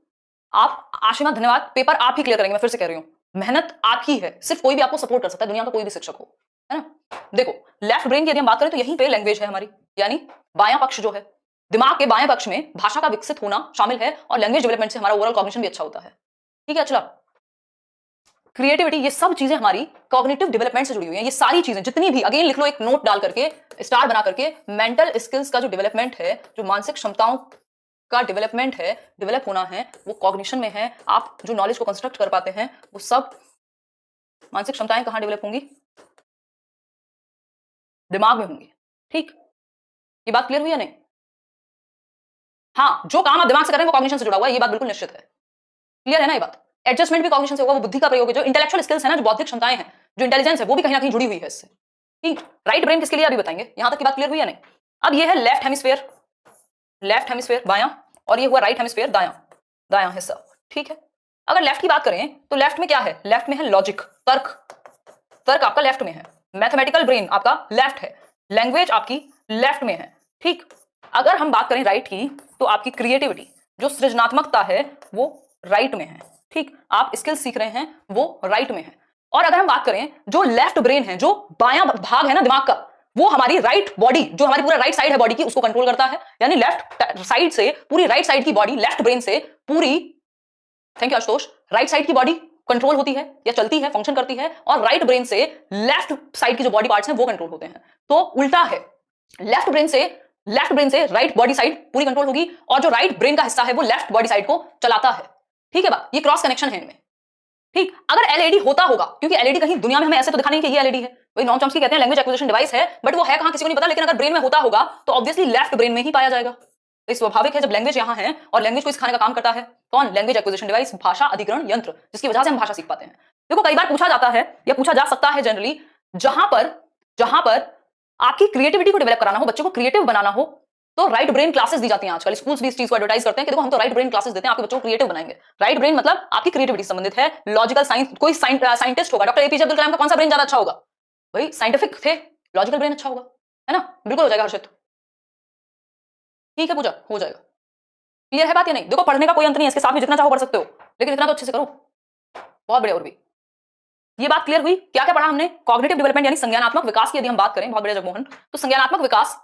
Speaker 1: आप आशीर्वाद, धन्यवाद, पेपर आप ही क्लियर करेंगे, मैं फिर से कह रही हूँ, मेहनत आप ही है, सिर्फ कोई भी आपको सपोर्ट कर सकता है, दुनिया का कोई भी शिक्षक हो, है ना। देखो, लेफ्ट ब्रेन की यदि हम बात करें तो यहीं पे लैंग्वेज है हमारी, यानी बायां पक्ष जो है, दिमाग के बाएं पक्ष में भाषा का विकसित होना शामिल है, और लैंग्वेज डेवलपमेंट से हमारा ओवरऑल कॉग्निशन भी अच्छा होता है। ठीक है, चलो, क्रिएटिविटी, ये सब चीजें हमारी कॉग्निटिव डेवलपमेंट से जुड़ी हुई हैं। ये सारी चीजें जितनी भी, अगेन लिख लो एक नोट डाल करके, स्टार बना करके, मेंटल स्किल्स का जो डेवलपमेंट है, जो मानसिक क्षमताओं का डेवलपमेंट है, डेवलप होना है, वो कॉग्निशन में है। आप जो नॉलेज को कंस्ट्रक्ट कर पाते हैं, वो सब मानसिक क्षमताएं कहां डेवलप होंगी? दिमाग में होंगी। ठीक, ये बात क्लियर हुई या नहीं? हाँ, जो काम आप दिमाग से कर रहे हैं वो कॉग्निशन से जुड़ा हुआ है, ये बात बिल्कुल निश्चित है। क्लियर है ना ये बात? एडजस्टमेंट भी कॉग्निशन से होगा, वो बुद्धि का प्रयोग है, जो इंटेलेक्चुअल स्किल्स है ना, जो बौद्धिक क्षमताएं हैं, जो इंटेलिजेंस है, वो भी कहीं ना कहीं जुड़ी हुई है इससे। ठीक, राइट ब्रेन किसके लिए अभी बताएंगे, यहां तक की बात क्लियर हुई या नहीं? अब ये है लेफ्ट हेमिस्फीयर, लेफ्ट हेमिस्फीयर बायां, और ये हुआ राइट हेमिस्फीयर दायां, दायां हिस्सा। ठीक है, अगर लेफ्ट की बात करें तो लेफ्ट में क्या है? लेफ्ट में है लॉजिक, तर्क, तर्क आपका लेफ्ट में है, मैथमेटिकल ब्रेन आपका लेफ्ट है, लैंग्वेज आपकी लेफ्ट में है। ठीक, अगर हम बात करें राइट की तो आपकी क्रिएटिविटी, जो सृजनात्मकता है, वो राइट में है। ठीक, आप स्किल सीख रहे हैं, वो राइट में है। और अगर हम बात करें जो लेफ्ट ब्रेन है, जो बायां भाग है ना दिमाग का, वो हमारी राइट बॉडी, जो हमारी पूरा राइट साइड है बॉडी की, उसको कंट्रोल करता है। यानी लेफ्ट साइड से पूरी राइट साइड की बॉडी, लेफ्ट ब्रेन से पूरी, thank you Ashutosh, right side की बॉडी कंट्रोल होती है या चलती है, फंक्शन करती है, और राइट ब्रेन से लेफ्ट साइड की जो बॉडी पार्ट्स हैं वो कंट्रोल होते हैं। तो उल्टा है, लेफ्ट ब्रेन से राइट बॉडी साइड पूरी कंट्रोल होगी, और जो राइट ब्रेन का हिस्सा है वो लेफ्ट बॉडी साइड को चलाता है। ठीक है बात, ये क्रॉस कनेक्शन है इनमें। ठीक, अगर एलईडी होता होगा, क्योंकि एलईडी कहीं दुनिया में हमें ऐसे तो दिखा नहीं कि ये एलईडी है, वही नॉन चॉम्स्की कहते हैं लैंग्वेज एक्विजिशन डिवाइस है, बट वो है कहां किसी को नहीं पता, लेकिन अगर ब्रेन में होता होगा तो ऑब्वियसली लेफ्ट ब्रेन में ही पाया जाएगा। तो स्वाभाविक है, जब लैंग्वेज यहां है और लैंग्वेज को सिखाने का काम करता है कौन? लैंग्वेज एक्विजिशन डिवाइस, भाषा अधिग्रहण यंत्र, जिसकी वजह से हम भाषा सीख पाते हैं। देखो, कई बार पूछा जाता है या पूछा जा सकता है जनरली, जहां पर आपकी क्रिएटिविटी को डेवलप कराना हो, बच्चे को क्रिएटिव बनाना हो, तो राइट ब्रेन क्लासेस दी जाती हैं। आजकल स्कूल्स भी इस चीज को एडवर्टाइज करते हैं कि देखो हम तो राइट ब्रेन क्लासेस देते हैं, आपके बच्चों को क्रिएटिव बनाएंगे। राइट ब्रेन मतलब आपकी क्रिएटिविटी संबंधित है, लॉजिकल साइंस, कोई साइंटिस्ट होगा, डॉक्टर एपीजे अब्दुल कलाम का कौन सा ब्रेन ज्यादा अच्छा होगा? भाई साइंटिफिक थे, लॉजिकल ब्रेन अच्छा होगा, है ना। बिल्कुल हो जाएगा हर्षित, ठीक है पूजा, हो जाएगा। क्लियर है बात या नहीं? देखो, पढ़ने का कोई अंत नहीं है, इसके साथ में जितना चाहो पढ़ सकते हो, लेकिन इतना तो अच्छे से करो, बहुत बढ़िया। और भी ये बात क्लियर हुई? क्या क्या पढ़ा हमने? कॉग्निटिव डेवलपमेंट यानी संज्ञानात्मक विकास की यदि हम बात करें, बहुत बढ़िया जगमोहन, तो संज्ञानात्मक विकास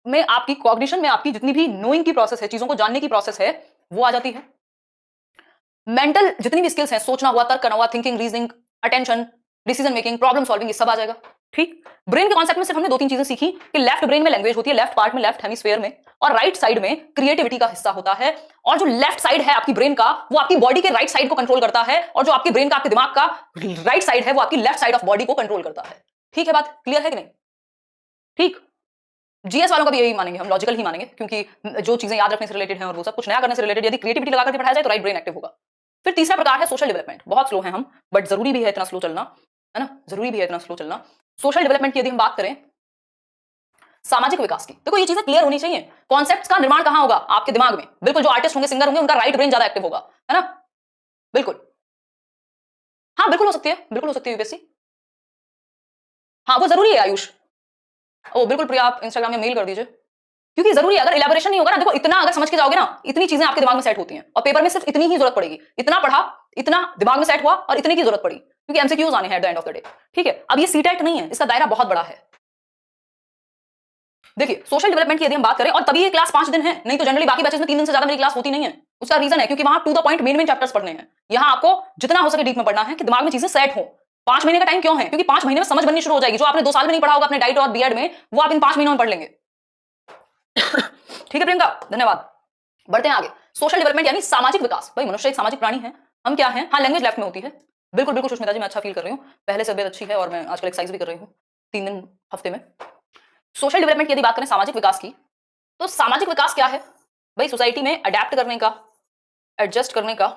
Speaker 1: में आपकी कॉग्निशन में आपकी जितनी भी नोइंग की प्रोसेस है, चीजों को जानने की प्रोसेस है, वो आ जाती है। मेंटल जितनी भी स्किल्स हैं, सोचना हुआ, तर्क करना हुआ, thinking, reasoning, attention, decision making, problem solving, ये सब आ जाएगा। ठीक, ब्रेन के कॉन्सेप्ट में सिर्फ हमने दो तीन चीजें सीखी कि लेफ्ट ब्रेन में लैंग्वेज होती है, लेफ्ट पार्ट में, लेफ्ट हेमिस्फीयर में, और राइट साइड में क्रिएटिविटी का हिस्सा होता है। और जो लेफ्ट साइड है आपकी ब्रेन का, वो आपकी बॉडी के राइट साइड को कंट्रोल करता है, और जो आपकी ब्रेन का, आपके दिमाग का राइट साइड है, वो आपकी लेफ्ट साइड ऑफ बॉडी को कंट्रोल करता है। ठीक है बात, क्लियर है कि नहीं? ठीक, जीएस वालों का भी यही मानेंगे हम, लॉजिकल ही मानेंगे, क्योंकि जो चीजें याद रखने से रिलेटेड हैं और वो सब कुछ नया करने से रिलेटेड यदि क्रिएटिविटी लगा करके पढ़ाया जाए तो राइट ब्रेन एक्टिव होगा। फिर तीसरा प्रकार है सोशल डेवलपमेंट। बहुत स्लो है हम, बट जरूरी भी है इतना स्लो चलना, है ना, जरूरी भी है इतना स्लो चलना। सोशल डेवलपमेंट की यदि हम बात करें, सामाजिक विकास की, देखो ये चीजें क्लियर होनी चाहिए। कॉन्सेप्ट्स का निर्माण कहां होगा? आपके दिमाग में। बिल्कुल, जो आर्टिस्ट होंगे, सिंगर होंगे, उनका राइट ब्रेन ज्यादा एक्टिव होगा, है ना, बिल्कुल। हाँ बिल्कुल हो सकती है, बिल्कुल हो सकती है यूपीएससी। हाँ वो जरूरी है आयुष। ओ बिल्कुल प्रिया, आप इंस्टाग्राम में मेल कर दीजिए, क्योंकि जरूरी है। अगर इलेबोरेशन नहीं होगा ना, देखो इतना अगर समझ के जाओगे ना, इतनी चीजें आपके दिमाग में सेट होती हैं और पेपर में सिर्फ इतनी ही जरूरत पड़ेगी, इतना पढ़ा, इतना दिमाग में सेट हुआ और इतनी की जरूरत पड़ी, क्योंकि एमसीक्यूज आने हैं at the end of the day. ठीक है, अब ये सीटेट नहीं है, इसका दायरा बहुत बड़ा है। देखिए सोशल डेवलपमेंट की यदि हम बात करें, और तभी ये क्लास 5 दिन है, नहीं तो जनरली बाकी बैचेस में 3 दिन से ज्यादा मेरी क्लास होती नहीं है। उसका रीजन है क्योंकि वहां to the point main main chapters पढ़ने हैं। यहाँ आपको जितना हो सके डीप में पढ़ना है कि दिमाग में चीजें सेट हो। 5 महीने का टाइम क्यों है? क्योंकि 5 महीने में समझ बननी शुरू हो जाएगी। जो आपने 2 साल में नहीं पढ़ा होगा अपने डाइट और बीएड में, वो आप इन 5 महीनों में पढ़ लेंगे। ठीक है प्रियंका, धन्यवाद। बढ़ते हैं आगे। सोशल डेवलपमेंट यानी सामाजिक विकास। भाई मनुष्य एक सामाजिक प्राणी है, हम क्या है? हाँ लैंग्वेज लेफ्ट में होती है, बिल्कुल बिल्कुल सुष्मिता जी, मैं अच्छा फील कर रही हूँ, पहले से तबीयत अच्छी है और मैं आजकल एक्सरसाइज भी कर रही हूँ 3 दिन हफ्ते में। सोशल डेवलपमेंट की यदि बात करें सामाजिक विकास की, तो सामाजिक विकास क्या है भाई? सोसाइटी में अडेप्ट करने का, एडजस्ट करने का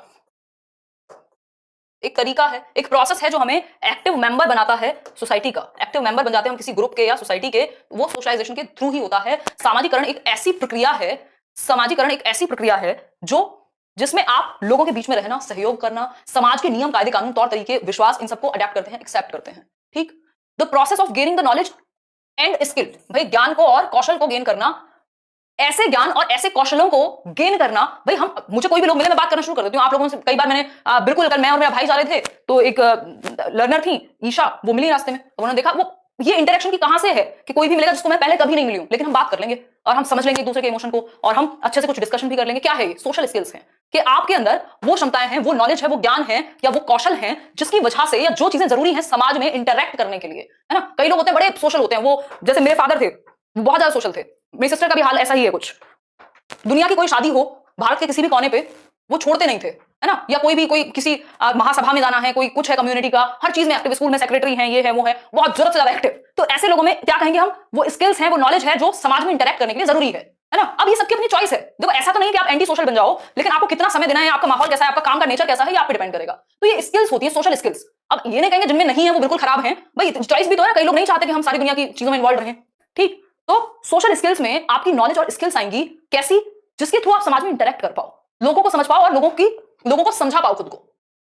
Speaker 1: एक तरीका है, एक प्रोसेस है जो हमें एक्टिव मेंबर बनाता है सोसाइटी का। एक्टिव मेंबर बन जाते हैं हम किसी ग्रुप के या सोसाइटी के, वो सोशलाइजेशन के थ्रू ही होता है। सामाजिकरण एक ऐसी प्रक्रिया है, सामाजिकरण एक ऐसी प्रक्रिया है जो जिसमें आप लोगों के बीच में रहना, सहयोग करना, समाज के नियम कायदे कानून तौर तरीके विश्वास, इन सबको अडेप्ट करते हैं, एक्सेप्ट करते हैं। ठीक, the process of gaining the knowledge and skill, भाई ज्ञान को और कौशल को गेन करना, ऐसे ज्ञान और ऐसे कौशलों को गेन करना। भाई हम, मुझे कोई भी लोग मिले, मैं बात करना शुरू कर देती हूँ। आप लोगों से कई बार मैंने बिल्कुल, कल मैं और मेरा भाई जा रहे थे तो एक लर्नर थी ईशा, वो मिली रास्ते में, तो उन्होंने देखा वो ये इंटरेक्शन की कहां से है कि कोई भी मिलेगा जिसको मैं पहले कभी नहीं मिली हूं, लेकिन हम बात कर लेंगे और हम समझ लेंगे एक दूसरे के इमोशन को और हम अच्छे से कुछ डिस्कशन भी कर लेंगे। क्या है ये? सोशल स्किल्स हैं कि आपके अंदर वो क्षमताएं हैं, वो नॉलेज है, वो ज्ञान है या वो कौशल है जिसकी वजह से, या जो चीजें जरूरी हैं समाज में इंटरेक्ट करने के लिए, है ना। कई लोग होते हैं बड़े सोशल होते हैं, वो जैसे मेरे फादर थे, वो बहुत ज्यादा सोशल थे, मेरी सिस्टर का भी हाल ऐसा ही है कुछ। दुनिया की कोई शादी हो भारत के किसी भी कोने पे, वो छोड़ते नहीं थे, है ना। या कोई किसी महासभा में जाना है, कोई कुछ है कम्युनिटी का, हर चीज में एक्टिव, स्कूल में सेक्रेटरी हैं, ये है वो है, बहुत जरूरत से ज्यादा एक्टिव। तो ऐसे लोगों में क्या कहेंगे हम? वो स्किल्स हैं, वो नॉलेज है जो समाज में इंटरेक्ट करने के लिए जरूरी है ना। अब ये सबकी अपनी चॉइस है। देखो ऐसा तो नहीं कि आप एंटी सोशल बन जाओ, लेकिन आपको कितना समय देना है, आपका माहौल कैसा है, आपका काम का नेचर कैसा है, ये आप पे डिपेंड करेगा। तो ये स्किल्स होती है सोशल स्किल्स। अब ये नहीं कहेंगे जिनमें नहीं है वो बिल्कुल खराब है, भाई चॉइस भी तो है। कई लोग नहीं चाहते कि हम सारी दुनिया की चीजों में इन्वॉल्व रहें। ठीक, तो सोशल स्किल्स में आपकी नॉलेज और स्किल्स आएंगी कैसी? जिसके थ्रू आप समाज में इंटरेक्ट कर पाओ, लोगों को समझ पाओ और लोगों को समझा पाओ खुद को।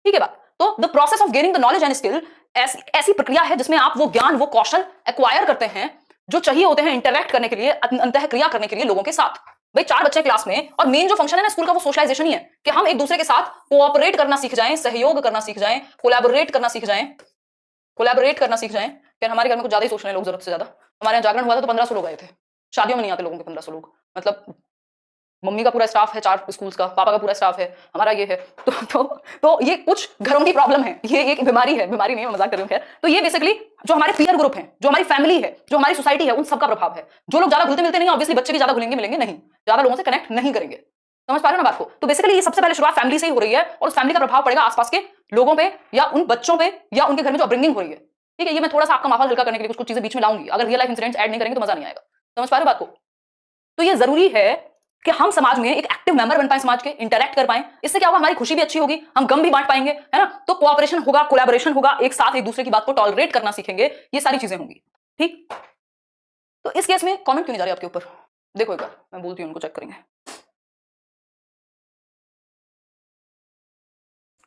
Speaker 1: ठीक है बात। तो the process of gaining the knowledge and skill ऐसी प्रक्रिया है जिसमें आप वो ज्ञान, वो कौशल एक्वायर करते हैं जो चाहिए होते हैं इंटरेक्ट करने के लिए, अंतःक्रिया करने के लिए लोगों के साथ। भाई 4 बच्चे क्लास में, और मेन जो फंक्शन है ना स्कूल का, वो सोशलाइजेशन ही है कि हम एक दूसरे के साथ कोऑपरेट करना सीख जाएं, सहयोग करना सीख जाएं, कोलैबोरेट करना सीख जाएं, फिर हमारे घर में कुछ ज्यादा ही सोच रहे हैं लोग, जरूरत से ज्यादा। हमारे यहाँ जागरण हुआ था तो 1500 लोग आए थे। शादियों में नहीं आते लोगों के 1500 लोग, मतलब मम्मी का पूरा स्टाफ है 4 स्कूल्स का, पापा का पूरा स्टाफ है, हमारा ये है। तो ये कुछ घरों की प्रॉब्लम है, ये एक बीमारी है, बीमारी नहीं है, मजाक कर रही हूं। खैर, तो ये बेसिकली जो हमारे पीयर ग्रुप है, जो हमारी फैमिली है, जो हमारी सोसाइटी है, उन सबका प्रभाव है। जो लोग ज्यादा घुलते मिलते नहीं, ऑब्वियसली बच्चे भी ज्यादा घुलेंगे मिलेंगे नहीं, ज्यादा लोगों से कनेक्ट नहीं करेंगे। समझ पा रहे हो ना बात को? तो बेसिकली ये सबसे पहले शुरुआत फैमिली से ही हो रही है, और उस फैमिली का प्रभाव पड़ेगा आसपास के लोगों पे, या उन बच्चों पे, या उनके घर में जो अपब्रिंगिंग हो रही है। ठीक है, ये मैं थोड़ा सा आपका माहौल हल्का करने के लिए कुछ चीजें बीच में लाऊंगी। अगर रियल लाइफ इंसिडेंट्स ऐड नहीं करेंगे तो मजा नहीं आएगा। समझ पा रहे हो बात को? तो ये जरूरी है कि हम समाज में एक एक्टिव मेंबर बन पाए, समाज के इंटरेक्ट कर पाए। इससे क्या होगा? हमारी खुशी भी अच्छी होगी, हम गम भी बांट पाएंगे, है ना। तो कोऑपरेशन होगा, कोलैबोरेशन होगा, एक साथ एक दूसरे की बात को टॉलरेट करना सीखेंगे, ये सारी चीजें होंगी। ठीक, तो इस केस में कमेंट क्यों नहीं जा रहे आपके ऊपर? देखो एक बार मैं बोलती हूँ, उनको चेक करेंगे।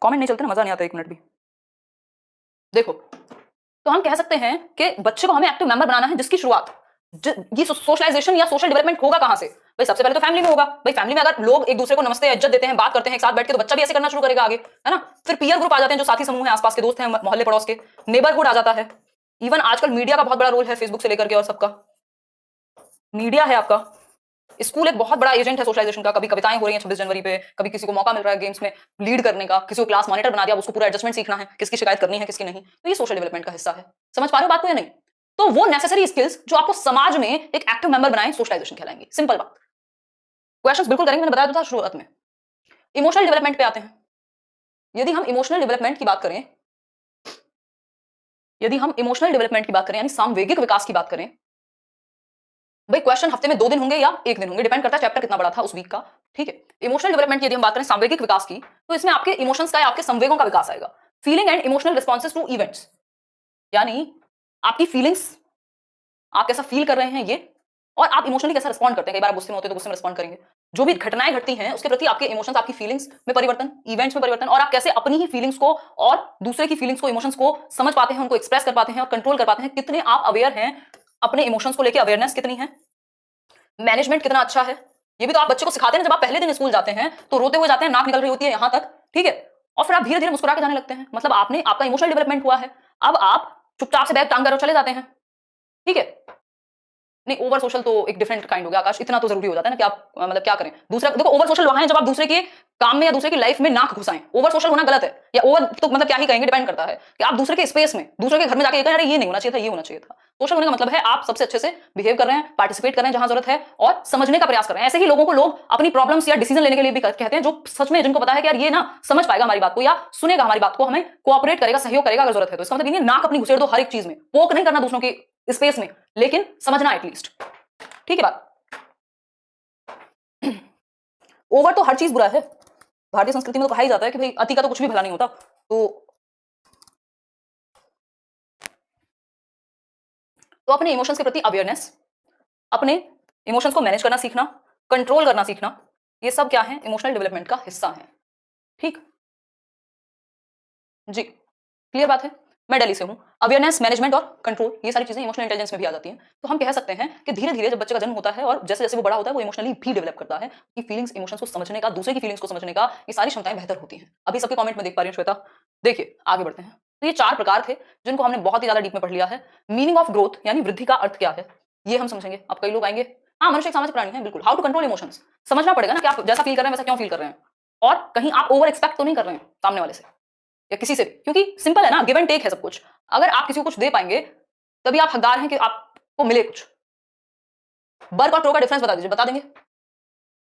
Speaker 1: कमेंट नहीं चलते ना, मजा नहीं आता 1 मिनट भी। देखो, तो हम कह सकते हैं कि बच्चे को हमें एक्टिव मेंबर बनाना है, जिसकी शुरुआत ये सोशलाइजेशन या सोशल डेवलपमेंट होगा कहां से? भाई सबसे पहले तो फैमिली में होगा। भाई फैमिली में अगर लोग एक दूसरे को नमस्ते इज्जत देते हैं, बात करते हैं एक साथ बैठ के, तो बच्चा भी ऐसे करना शुरू करेगा आगे, है ना। फिर पीयर ग्रुप आ जाते हैं, जो साथी समूह है, आसपास के दोस्त हैं, मोहल्ले पड़ोस के, नेबरहुड आ जाता है। इवन आजकल मीडिया का बहुत बड़ा रोल है, फेसबुक से लेकर के, और सबका मीडिया है आपका। स्कूल एक बहुत बड़ा एजेंट है सोशलाइजेशन का। कभी कविताएं हो रही हैं 26 जनवरी पे, कभी किसी को मौका मिल रहा है गेम्स में लीड करने का, किसी को क्लास मॉनिटर बना दिया, उसको पूरा एडजस्टमेंट सीखना है, किसकी शिकायत करनी है किसकी नहीं। तो ये सोशल डेवलपमेंट का हिस्सा है। समझ पा रहे हो बात को या नहीं? तो वो नेसेसरी स्किल्स जो आपको समाज में एक एक्टिव मेंबर बनाए, सोशलाइजेशन कहलाएंगे। सिंपल बात। क्वेश्चंस बिल्कुल करेंगे, मैंने बताया था शुरुआत में। इमोशनल डेवलपमेंट पे आते हैं। यदि हम इमोशनल डेवलपमेंट की बात करें, यानी सामवेगिक विकास की बात करें, भाई क्वेश्चन हफ्ते में 2 दिन होंगे या 1 दिन होंगे, डिपेंड करता है चैप्टर कितना बड़ा था उस वीक का। ठीक है, इमोशनल डेवलपमेंट की यदि हम बात करें सामवेगिक विकास की, तो इसमें आपके इमोशंस का, आपके संवेगों का विकास आएगा। Feeling and emotional responses to events, यानी आपकी फीलिंग्स, आप कैसा फील कर रहे हैं ये, और आप इमोशनली कैसा रिस्पॉन्ड करते हैं। कई बार आप गुस्से में होते हैं तो गुस्से में रिस्पॉन्ड करेंगे, जो भी घटनाएं घटती हैं उसके प्रति आपके इमोशंस, आपकी फीलिंग्स में परिवर्तन, इवेंट्स में परिवर्तन, और आप कैसे अपनी ही फीलिंग्स को और दूसरे की फीलिंग्स को, इमोशंस को समझ पाते हैं, उनको एक्सप्रेस कर पाते हैं और कंट्रोल कर पाते हैं, कितने आप अवेयर हैं अपने इमोशंस को लेकर, अवेयरनेस कितनी है, मैनेजमेंट कितना अच्छा है, ये भी तो आप बच्चे को सिखाते हैं। जब आप पहले दिन स्कूल जाते हैं तो रोते हुए जाते हैं, नाक निकल रही होती है यहां तक, ठीक है, और फिर आप धीरे धीरे मुस्कुरा के जाने लगते हैं, मतलब आपका इमोशनल डेवलपमेंट हुआ है। अब आप चुपचाप से बैग टांग कर चले जाते हैं, ठीक है। नहीं, ओवर सोशल तो एक डिफरेंट काइंड हो गया आकाश, इतना तो जरूरी हो जाता है ना कि आप मतलब क्या करें। दूसरा देखो, ओवर सोशल वहां है जब आप दूसरे के काम में या दूसरे की लाइफ में नाक घुसाएं, ओवर सोशल होना गलत है। या ओवर तो मतलब क्या ही कहेंगे, डिपेंड करता है कि आप दूसरे के स्पेस में, दूसरे के घर में जाके ये कहें अरे ये नहीं होना चाहिए था, ये होना चाहिए था। सोशल होने का मतलब है आप सबसे अच्छे से बिहेव कर रहे हैं, पार्टिसिपेट कर रहे हैं जहां जरूरत है, और समझने का प्रयास कर रहे हैं। ऐसे ही लोगों को लोग अपनी प्रॉब्लम्स या डिसीजन लेने के लिए भी कहते हैं, जो सच में जिनको पता है कि यार ये ना समझ पाएगा हमारी बात को, या सुनेगा हमारी बात को, हमें कोऑपरेट करेगा, सहयोग करेगा अगर जरूरत है तो। इसका मतलब ये नाक अपनी घुसेड़ दो हर एक चीज में, पोक नहीं करना दूसरों की स्पेस में, लेकिन समझना एटलीस्ट, ठीक है बात। ओवर तो हर चीज बुरा है, भारतीय संस्कृति में तो कहा ही जाता है कि भाई अति का तो कुछ भी भला नहीं होता। तो अपने इमोशंस के प्रति अवेयरनेस, अपने इमोशंस को मैनेज करना सीखना, कंट्रोल करना सीखना, ये सब क्या है, इमोशनल डेवलपमेंट का हिस्सा है, ठीक जी, क्लियर बात है। मैं दिल्ली से हूं। अवेयरनेस, मैनेजमेंट और कंट्रोल, ये सारी चीजें इमोशनल इंटेलिजेंस में भी आ जाती हैं। तो हम कह सकते हैं कि धीरे धीरे जब बच्चे का जन्म होता है और जैसे जैसे वो बड़ा होता है वो इमोशनली भी डेवलप करता है, कि फीलिंग्स, इमोशंस को समझने का, दूसरे की फीलिंग्स को समझने का, ये सारी क्षमताएं बेहतर होती हैं। अभी सबके कमेंट में देख पा रही हूं श्वेता। देखिए आगे बढ़ते हैं। तो ये 4 प्रकार थे जिनको हमने बहुत ही ज्यादा डीप में पढ़ लिया है। मीनिंग ऑफ ग्रोथ यानी वृद्धि का अर्थ क्या है, ये हम समझेंगे। अब कई लोग आएंगे, हाँ मनुष्य एक सामाजिक प्राणी है, बिल्कुल। हाउ टू कंट्रोल इमोशंस, समझना पड़ेगा ना कि आप जैसा फील कर रहे हैं वैसा क्यों फील कर रहे हैं, और कहीं आप ओवर एक्सपेक्ट तो नहीं कर रहे हैं सामने वाले से या किसी से भी, क्योंकि सिंपल है ना, गिव एंड टेक है सब कुछ। अगर आप किसी को कुछ दे पाएंगे तभी आप हकदार हैं कि आपको मिले कुछ। बर्क और प्रो का डिफरेंस बता दीजिए, बता देंगे?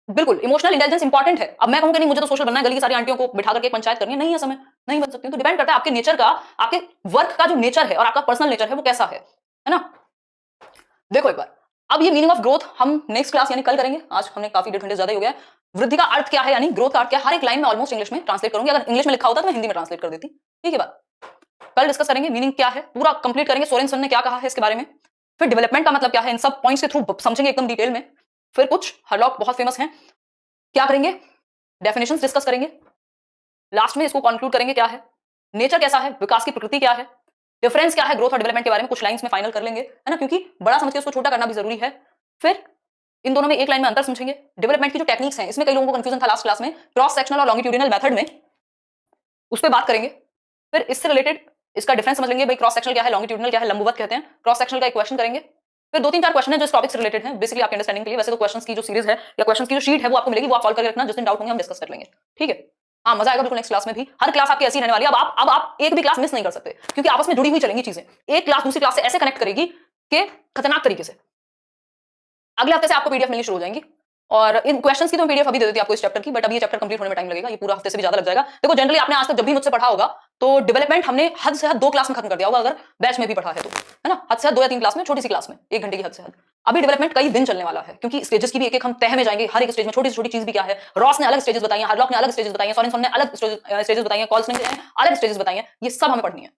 Speaker 1: बिल्कुल, इमोशनल इंटेलिजेंस इंपॉर्टेंट है। अब मैं कहूंगा नहीं मुझे तो सोशल बनना है, गली की सारी आंटियों को बिठा करके पंचायत करनी है, नहीं है समय, नहीं बन सकती। तो डिपेंड करता है आपके नेचर का, आपके वर्क का जो नेचर है और आपका पर्सनल नेचर है वो कैसा है ना। देखो एक बार, अब ये मीनिंग ऑफ ग्रोथ हम नेक्स्ट क्लास यानी कल करेंगे। आज हमने काफी 1.5 घंटे ज्यादा हो गया। वृद्धि का अर्थ क्या है यानी ग्रोथ का अर्थ क्या है, हर एक लाइन में ऑलमोस्ट इंग्लिश में ट्रांसलेट करूंगी। अगर इंग्लिश में लिखा होता तो मैं हिंदी में ट्रांसलेट कर देती, ठीक है बात। कल डिस्कस करेंगे मीनिंग क्या है, पूरा कंप्लीट करेंगे, सोरेनसन ने क्या कहा है इसके बारे में, फिर डेवलपमेंट का मतलब क्या है, इन सब पॉइंट्स के थ्रू समझेंगे एकदम डिटेल में। फिर कुछ हरलॉक बहुत फेमस हैं, क्या करेंगे, डेफिनेशंस डिस्कस करेंगे। लास्ट में इसको कंक्लूड करेंगे क्या है, नेचर कैसा है, विकास की प्रकृति क्या है, डिफरेंस क्या है ग्रोथ और डेवलपमेंट के बारे में कुछ लाइंस में फाइनल कर लेंगे, है ना, क्योंकि बड़ा समझ के उसको छोटा करना भी जरूरी है। फिर इन दोनों में एक लाइन में अंतर समझेंगे। डेवलपमेंट की जो टेक्निक्स हैं, इसमें कई लोगों को कंफ्यूजन था लास्ट क्लास में, क्रॉस सेक्शनल और लॉन्गिट्यूडिनल मेथड में, उस पर बात करेंगे। फिर इससे रिलेटेड इसका डिफरेंस समझ लेंगे, भाई क्रॉस सेक्शनल क्या है, लॉन्गिट्यूडिनल क्या है, लंबवत कहते हैं। क्रॉस सेक्शनल का एक क्वेश्चन करेंगे। फिर 2-3-4 क्वेश्चन है जो इस टॉपिक से रिलेटेड हैं, बेसिकली आपके अंडरस्टैंडिंग के लिए। वैसे तो क्वेश्चंस की जो सीरीज है या क्वेश्चंस की जो शीट है वो आपको मिलेगी, वो आप सॉल्व करके रखना, जिस दिन डाउट होंगे हम डिस्कस कर लेंगे, ठीक है। हाँ मजा आएगा बिल्कुल, नेक्स्ट क्लास में भी हर क्लास आपकी ऐसी रहने वाली है। अब आप एक भी क्लास मिस नहीं कर सकते, क्योंकि आपस में जुड़ी हुई चलेंगी चीजें। एक क्लास दूसरी क्लास से ऐसे कनेक्ट करेगी कि खतरनाक तरीके से। अगले हफ्ते से आपको पीडीएफ मिलनी शुरू हो जाएंगी, और इन क्वेश्चंस की तो पीडीएफ अभी दे देती आपको इस चैप्टर की, बट अभी ये चैप्टर कंप्लीट होने में टाइम लगेगा, ये पूरा हफ्ते से भी ज्यादा लग जाएगा। देखो जनरली आपने आज तक जब भी मुझसे पढ़ा होगा तो डेवलपमेंट हमने हद से हद 2 क्लास में खत्म कर दिया होगा, अगर बैच में भी पढ़ा है तो, है ना। हद से हद 2 या 3 क्लास में, छोटी सी क्लास में 1 घंटे की हद से हद। अभी डेवलपमेंट कई दिन चलने वाला है, क्योंकि स्टेजेस की भी एक-एक हम तह में जाएंगे, हर एक स्टेज में छोटी से छोटी चीज भी क्या है। रॉस ने अलग स्टेजेस बताई हैं, हरलॉक ने अलग स्टेजेस बताई हैं, सोरेनसन ने अलग स्टेजेस बताई हैं, कॉल्स ने अलग स्टेजेस बताई हैं, ये सब हमें पढ़नी है।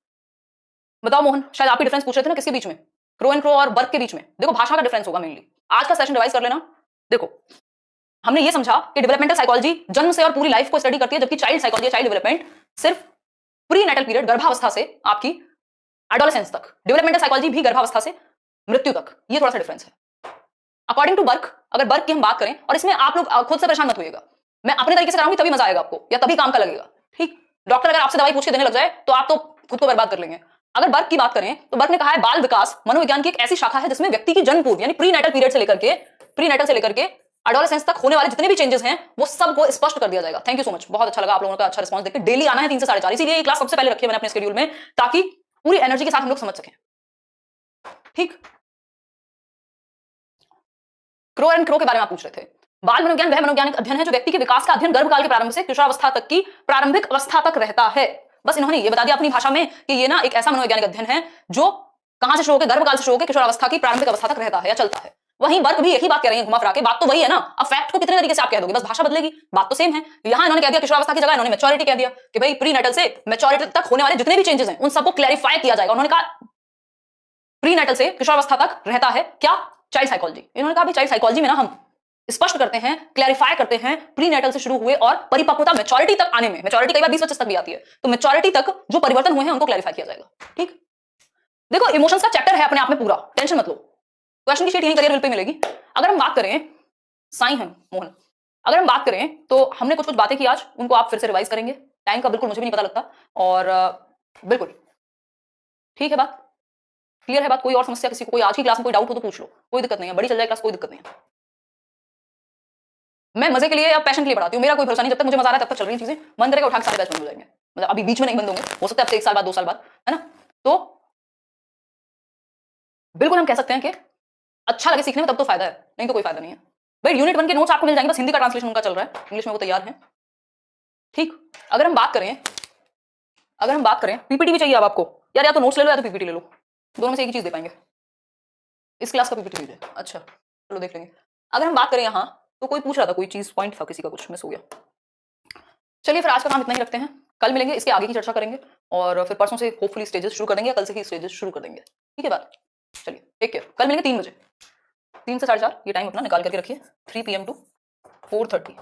Speaker 1: बताओ मोहन, शायद आप ही डिफरेंस पूछ रहे थे ना किसके बीच में, क्रो एंड क्रो और बर्क के बीच में। देखो भाषा का डिफरेंस होगा मेनली, आज का सेशन रिवाइज कर लेना। देखो हमने ये समझा कि डेवलपमेंटल साइकोलॉजी जन्म से और पूरी लाइफ को स्टडी करती है, जबकि चाइल्ड साइकोलॉजी, चाइल्ड डेवलपमेंट सिर्फ प्री नेटल पीरियड, गर्भावस्था से आपकी एडोलेसेंस तक। डेवलपमेंटल साइकोलॉजी भी गर्भावस्था से मृत्यु तक, ये थोड़ा सा डिफरेंस है। अकॉर्डिंग टू बर्क, अगर बर्क की हम बात करें, और इसमें आप लोग खुद से परेशान मत होइएगा, मैं अपने तरीके से कराऊंगी तभी मजा आएगा आपको, या तभी काम का लगेगा, ठीक। डॉक्टर अगर आपसे दवाई पूछ के देने लग जाए तो आप तो खुद को बर्बाद कर लेंगे। अगर बर्क की बात करें तो बर्क ने कहा है बाल विकास मनोविज्ञान की एक ऐसी शाखा है जिसमें व्यक्ति की जन्म पूर्व यानी प्री नेटल पीरियड से लेकर के एडोलेसेंस तक होने वाले जितने भी चेंजेस हैं वो सब को स्पष्ट कर दिया जाएगा। थैंक यू सो मच, बहुत अच्छा लगा आप लोगों का अच्छा रिस्पांस देख के। डेली आना है 3 से 4:30, इसीलिए ये क्लास सबसे पहले रखी है मैंने अपने शेड्यूल में, ताकि पूरी एनर्जी के साथ हम लोग समझ सकें, ठीक। क्रो एंड क्रो के बारे में आप पूछ रहे थे। बाल मनोविज्ञान वह मनोवैज्ञानिक अध्ययन है जो व्यक्ति के विकास का अध्ययन गर्भकाल के प्रारंभ से किशोरावस्था तक की प्रारंभिक अवस्था तक रहता है। बस इन्होंने ये बता दिया अपनी भाषा में कि ये ना एक ऐसा मनोवैज्ञानिक अध्ययन है जो कहां से शुरू होकर, गर्भकाल से शुरू होकर किशोरावस्था की प्रारंभिक अवस्था तक रहता है या चलता है। वहीं बर्क भी यही बात कह रही है घुमा फिरा के, बात तो वही है ना। अब फैक्ट को कितने तरीके से आप कह दोगे, बस भाषा बदलेगी, बात तो सेम है। यहां इन्होंने कह दिया किशोरावस्था की जगह इन्होंने मैच्योरिटी कह दिया कि भाई प्री नेटल से मैच्योरिटी तक होने वाले जितने भी चेंजेस हैं उन सबको क्लैरिफाई किया जाएगा। उन्होंने कहा प्री नेटल से किशोरावस्था तक रहता है क्या, चाइल्ड साइकोलॉजी। इन्होंने कहा चाइल्ड साइकोलॉजी में ना हम स्पष्ट करते हैं, क्लैरिफाई करते हैं प्रीनेटल से शुरू हुए और परिपक्वता मैच्योरिटी तक आने में, मैच्योरिटी कई बार 20-25 तक भी आती है, तो मैच्योरिटी तक जो परिवर्तन हुए हैं उनको क्लैरिफाई किया जाएगा। ठीक, देखो इमोशंस का चैप्टर है अपने आप में पूरा, टेंशन मत लो। क्वेश्चन की शीट यहीं करियर विल पे मिलेगी। अगर हम बात करें, साई हैं मोहन, अगर हम बात करें तो हमने कुछ कुछ बातें की आज, उनको आप फिर से रिवाइज करेंगे। टाइम का बिल्कुल मुझे भी नहीं पता लगता, और बिल्कुल ठीक है बात, क्लियर है बात। कोई और समस्या किसी को, कोई आज की क्लास में कोई डाउट हो तो पूछ लो, कोई दिक्कत नहीं है, बड़ी चल जाए क्लास, कोई दिक्कत नहीं है। मैं मजे के लिए या पैशन के लिए पढ़ाती हूँ, मेरा कोई भरोसा नहीं, जब तक मुझे मजा आ रहा है तब तक चल रही चीजें, मन करेगा उठा के सारे बैच बंद हो जाएंगे, मतलब अभी बीच में नहीं बंद होंगे, हो सकता है अब से 1 साल बाद 2 साल बाद, है ना। तो बिल्कुल हम कह सकते हैं कि अच्छा लगे सीखने में तब तो फायदा है, नहीं तो कोई फायदा नहीं है भाई। यूनिट 1 के नोट्स आपको मिल जाएंगे, बस हिंदी का ट्रांसलेशन उनका चल रहा है, इंग्लिश में वो तैयार है। ठीक, अगर हम बात करें पीपीटी भी चाहिए अब आपको यार, या तो नोट्स ले लो या तो पीपीटी ले लो, दोनों में से एक ही चीज दे पाएंगे। इस क्लास का पीपीटी लीजिए, अच्छा चलो देख लेंगे। अगर हम बात करें यहाँ, तो कोई पूछ रहा था, कोई चीज पॉइंट था किसी का, कुछ मिस हो गया। चलिए फिर आज का काम इतना ही रखते हैं, कल मिलेंगे, इसके आगे की चर्चा करेंगे, और फिर परसों से होपफुली स्टेजेस शुरू कर देंगे, कल से ही स्टेजेस शुरू कर देंगे। ठीक है बात, चलिए टेक केयर, कल मिलेंगे 3 बजे, 3 से 4:30 ये टाइम अपना निकाल करके रखिए, 3 PM to 4:30।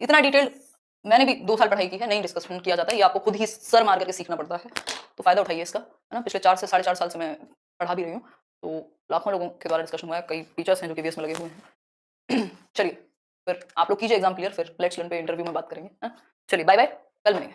Speaker 1: इतना डिटेल मैंने भी 2 साल पढ़ाई की है, नहीं डिस्कशन किया जाता है, ये आपको खुद ही सर मार करके सीखना पड़ता है, तो फायदा उठाइए इसका, है ना। पिछले 4 से 4.5 साल से मैं पढ़ा भी रही हूँ, तो लाखों लोगों के द्वारा डिस्कशन हुआ है, कई टीचर्स हैं जो KVS में लगे हुए हैं। चलिए फिर आप लोग कीजिए एग्जाम क्लियर, फिर लेट्स लर्न पे इंटरव्यू में बात करेंगे, है। चलिए बाय बाय, कल मिलेंगे।